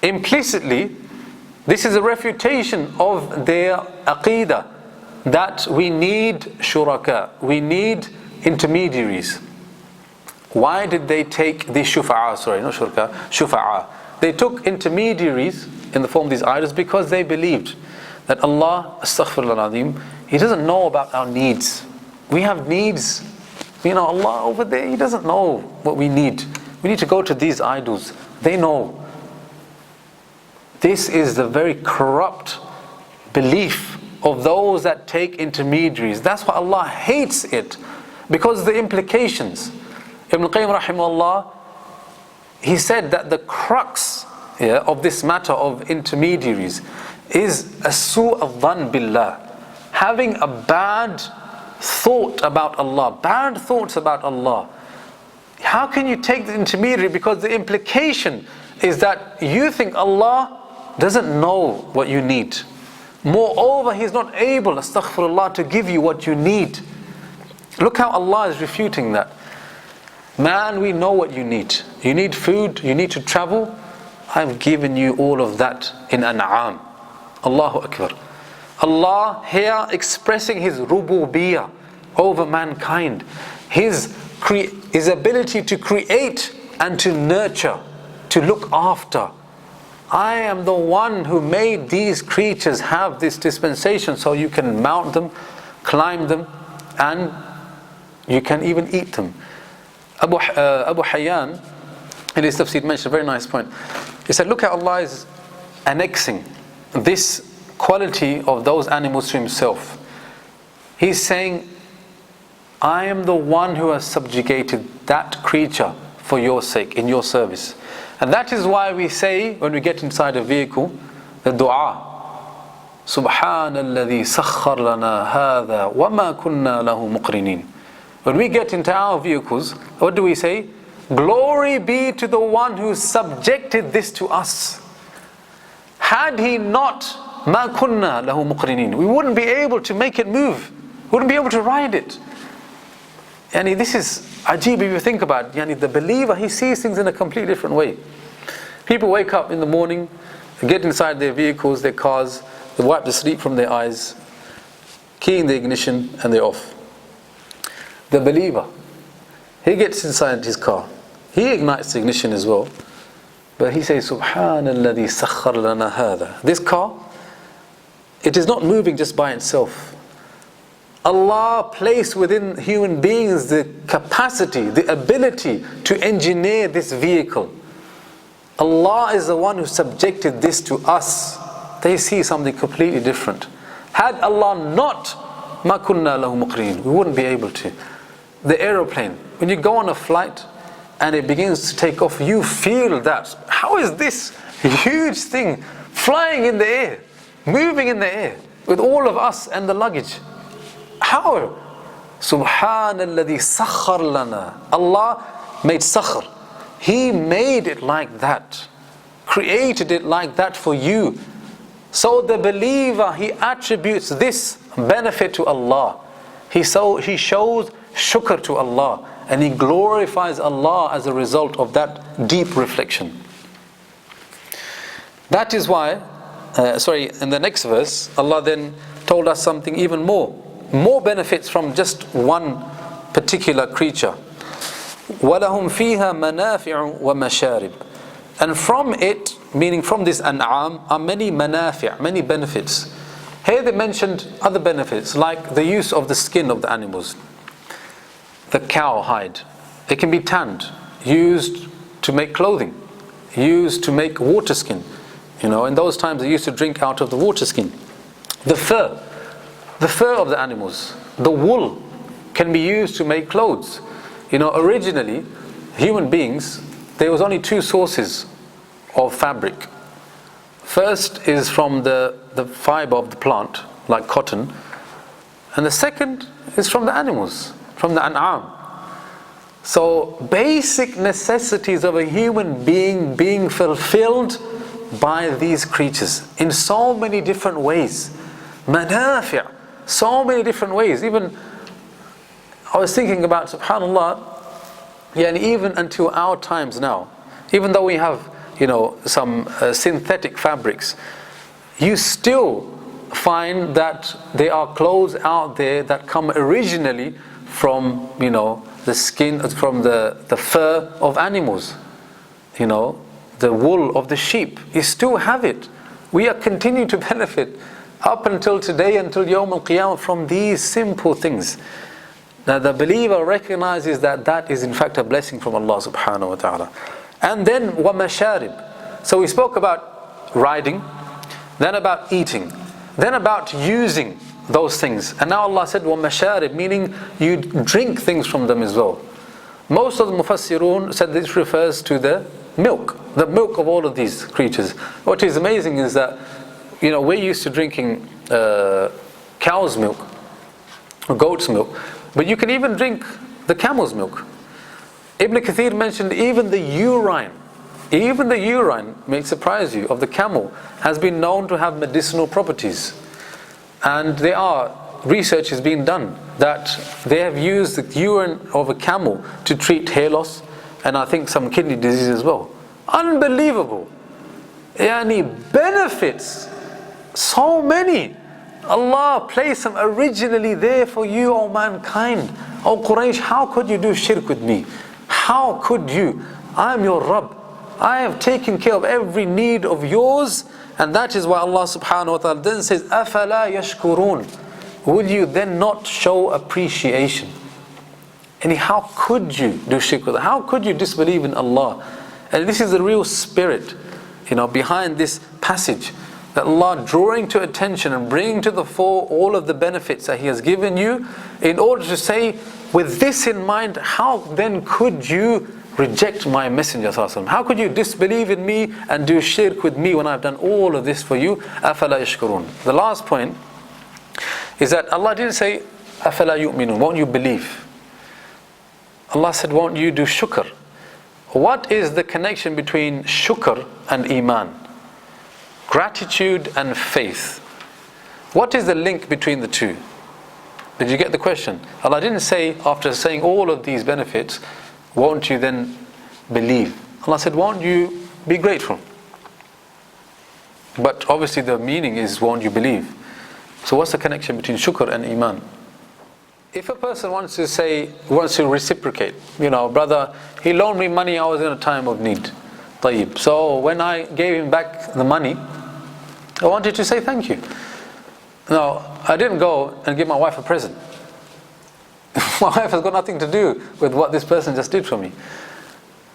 Implicitly, this is a refutation of their aqeedah, that we need shuraka, we need intermediaries. Why did they take the shufa'a? Sorry, not shuraka, shufa'a. They took intermediaries in the form of these idols because they believed that Allah, astaghfirullah al-azim, He doesn't know about our needs. We have needs. Allah over there, He doesn't know what we need. We need to go to these idols. They know. This is the very corrupt belief of those that take intermediaries. That's why Allah hates it, because of the implications. Ibn Qayyim rahimahullah, he said that the crux of this matter of intermediaries is as-su' al-dhan billah, having a bad thought about Allah, bad thoughts about Allah. How can you take the intermediary? Because the implication is that you think Allah doesn't know what you need. Moreover, He's not able, astaghfirullah, to give you what you need. Look how Allah is refuting that. Man, we know what you need. You need food, you need to travel. I've given you all of that in an'am. Allahu Akbar. Allah here expressing His rububiyyah over mankind. His ability to create and to nurture, to look after. I am the one who made these creatures have this dispensation so you can mount them, climb them, and you can even eat them. Abu Hayyan in his tafsīr mentioned a very nice point. He said, look how Allah is annexing this quality of those animals to Himself. He's saying, I am the one who has subjugated that creature for your sake, in your service. And that is why we say, when we get inside a vehicle, the dua, Subhanalladhi sakhkhar lana hadha wa ma kunna lahu muqrinin. When we get into our vehicles, what do we say? Glory be to the one who subjected this to us. Had He not, ma kunna lahu muqrinin, we wouldn't be able to make it move. We wouldn't be able to ride it. Yani this is ajib if you think about it. Yani the believer, he sees things in a completely different way. People wake up in the morning, they get inside their vehicles, their cars, they wipe the sleep from their eyes, key in the ignition, and they're off. The believer, he gets inside his car, he ignites the ignition as well, but he says, Subhanalladhi sakhkhar lana hadha. This car, it is not moving just by itself. Allah placed within human beings the capacity, the ability to engineer this vehicle. Allah is the one who subjected this to us. They see something completely different. Had Allah not, ma kunna lahu muqrinin, we wouldn't be able to. The aeroplane, when you go on a flight and it begins to take off, you feel that. How is this huge thing flying in the air, moving in the air, with all of us and the luggage? How? Subhanalladhi sakhkhar lana. Allah made sakhr. He made it like that, created it like that for you. So the believer, he attributes this benefit to Allah. He shows shukr to Allah, and he glorifies Allah as a result of that deep reflection. That is why, in the next verse, Allah then told us something even more benefits from just one particular creature. وَلَهُمْ فِيهَا مَنَافِعُ وَمَشَارِبُ. And from it, meaning from this an'am, are many manafi', many benefits. Here they mentioned other benefits, like the use of the skin of the animals. The cow hide, it can be tanned, used to make clothing, used to make water skin. In those times they used to drink out of the water skin. The fur of the animals, the wool can be used to make clothes. Originally, human beings, there was only two sources of fabric. First is from the fiber of the plant, like cotton, and the second is from the animals, from the an'am. So basic necessities of a human being fulfilled by these creatures in so many different ways. Manafi', so many different ways. Even I was thinking about, subhanallah, Yeah, and even until our times now, even though we have, some synthetic fabrics, you still find that there are clothes out there that come originally from, the skin, from the fur of animals, the wool of the sheep. You still have it. We are continuing to benefit up until today, until Yawm al-Qiyamah, from these simple things. Now the believer recognizes that that is in fact a blessing from Allah subhanahu wa ta'ala. And then وَمَشَارِب. So we spoke about riding, then about eating, then about using those things. And now Allah said وَمَشَارِب, meaning you drink things from them as well. Most of the Mufassirun said this refers to the milk of all of these creatures. What is amazing is that, we're used to drinking cow's milk, or goat's milk, but you can even drink the camel's milk. Ibn Kathīr mentioned even the urine may surprise you, of the camel has been known to have medicinal properties. And there are research is being done that they have used the urine of a camel to treat hair loss and I think some kidney disease as well. Unbelievable. Yani benefits, so many. Allah placed them originally there for you, O mankind. O Quraysh, how could you do shirk with me? How could you? I am your Rabb. I have taken care of every need of yours. And that is why Allah subhanahu wa ta'ala then says, أَفَلَا يَشْكُرُونَ. Will you then not show appreciation? And how could you do shirk with Allah? How could you disbelieve in Allah? And this is the real spirit, behind this passage. That Allah drawing to attention and bringing to the fore all of the benefits that He has given you, in order to say, with this in mind, how then could you reject my messenger? How could you disbelieve in me and do shirk with me when I've done all of this for you? أَفَلَا يَشْكُرُونَ. The last point is that Allah didn't say, أَفَلَا يُؤْمِنُونَ, won't you believe? Allah said, won't you do shukr? What is the connection between shukr and iman? Gratitude and faith. What is the link between the two? Did you get the question? Allah didn't say, after saying all of these benefits, won't you then believe? Allah said, won't you be grateful? But obviously the meaning is, won't you believe? So what's the connection between shukr and iman? If a person wants to reciprocate, brother, he loaned me money, I was in a time of need. طيب. So when I gave him back the money, I wanted to say thank you. No, I didn't go and give my wife a present. My wife has got nothing to do with what this person just did for me.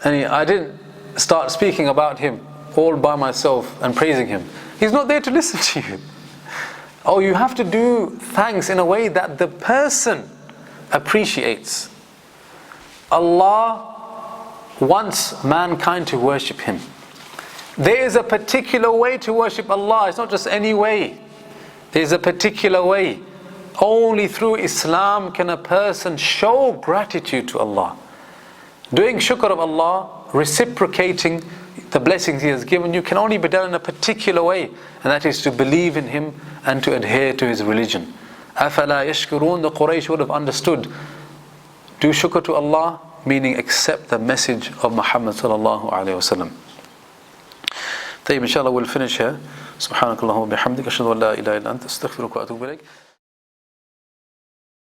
And I didn't start speaking about him all by myself and praising him. He's not there to listen to you. Oh, you have to do thanks in a way that the person appreciates. Allah wants mankind to worship Him. There is a particular way to worship Allah. It's not just any way. There's a particular way. Only through Islam can a person show gratitude to Allah. Doing shukr of Allah, reciprocating the blessings He has given you, can only be done in a particular way, and that is to believe in Him and to adhere to His religion. أَفَلَا يَشْكُرُونَ. The Quraysh would have understood. Do shukr to Allah, meaning accept the message of Muhammad sallallahu alayhi wa sallam. طيب, inshallah we'll finish here. سبحانك اللهم وبحمدك أشهد أن لا إله إلا أنت أستغفرك وأتوب إليك.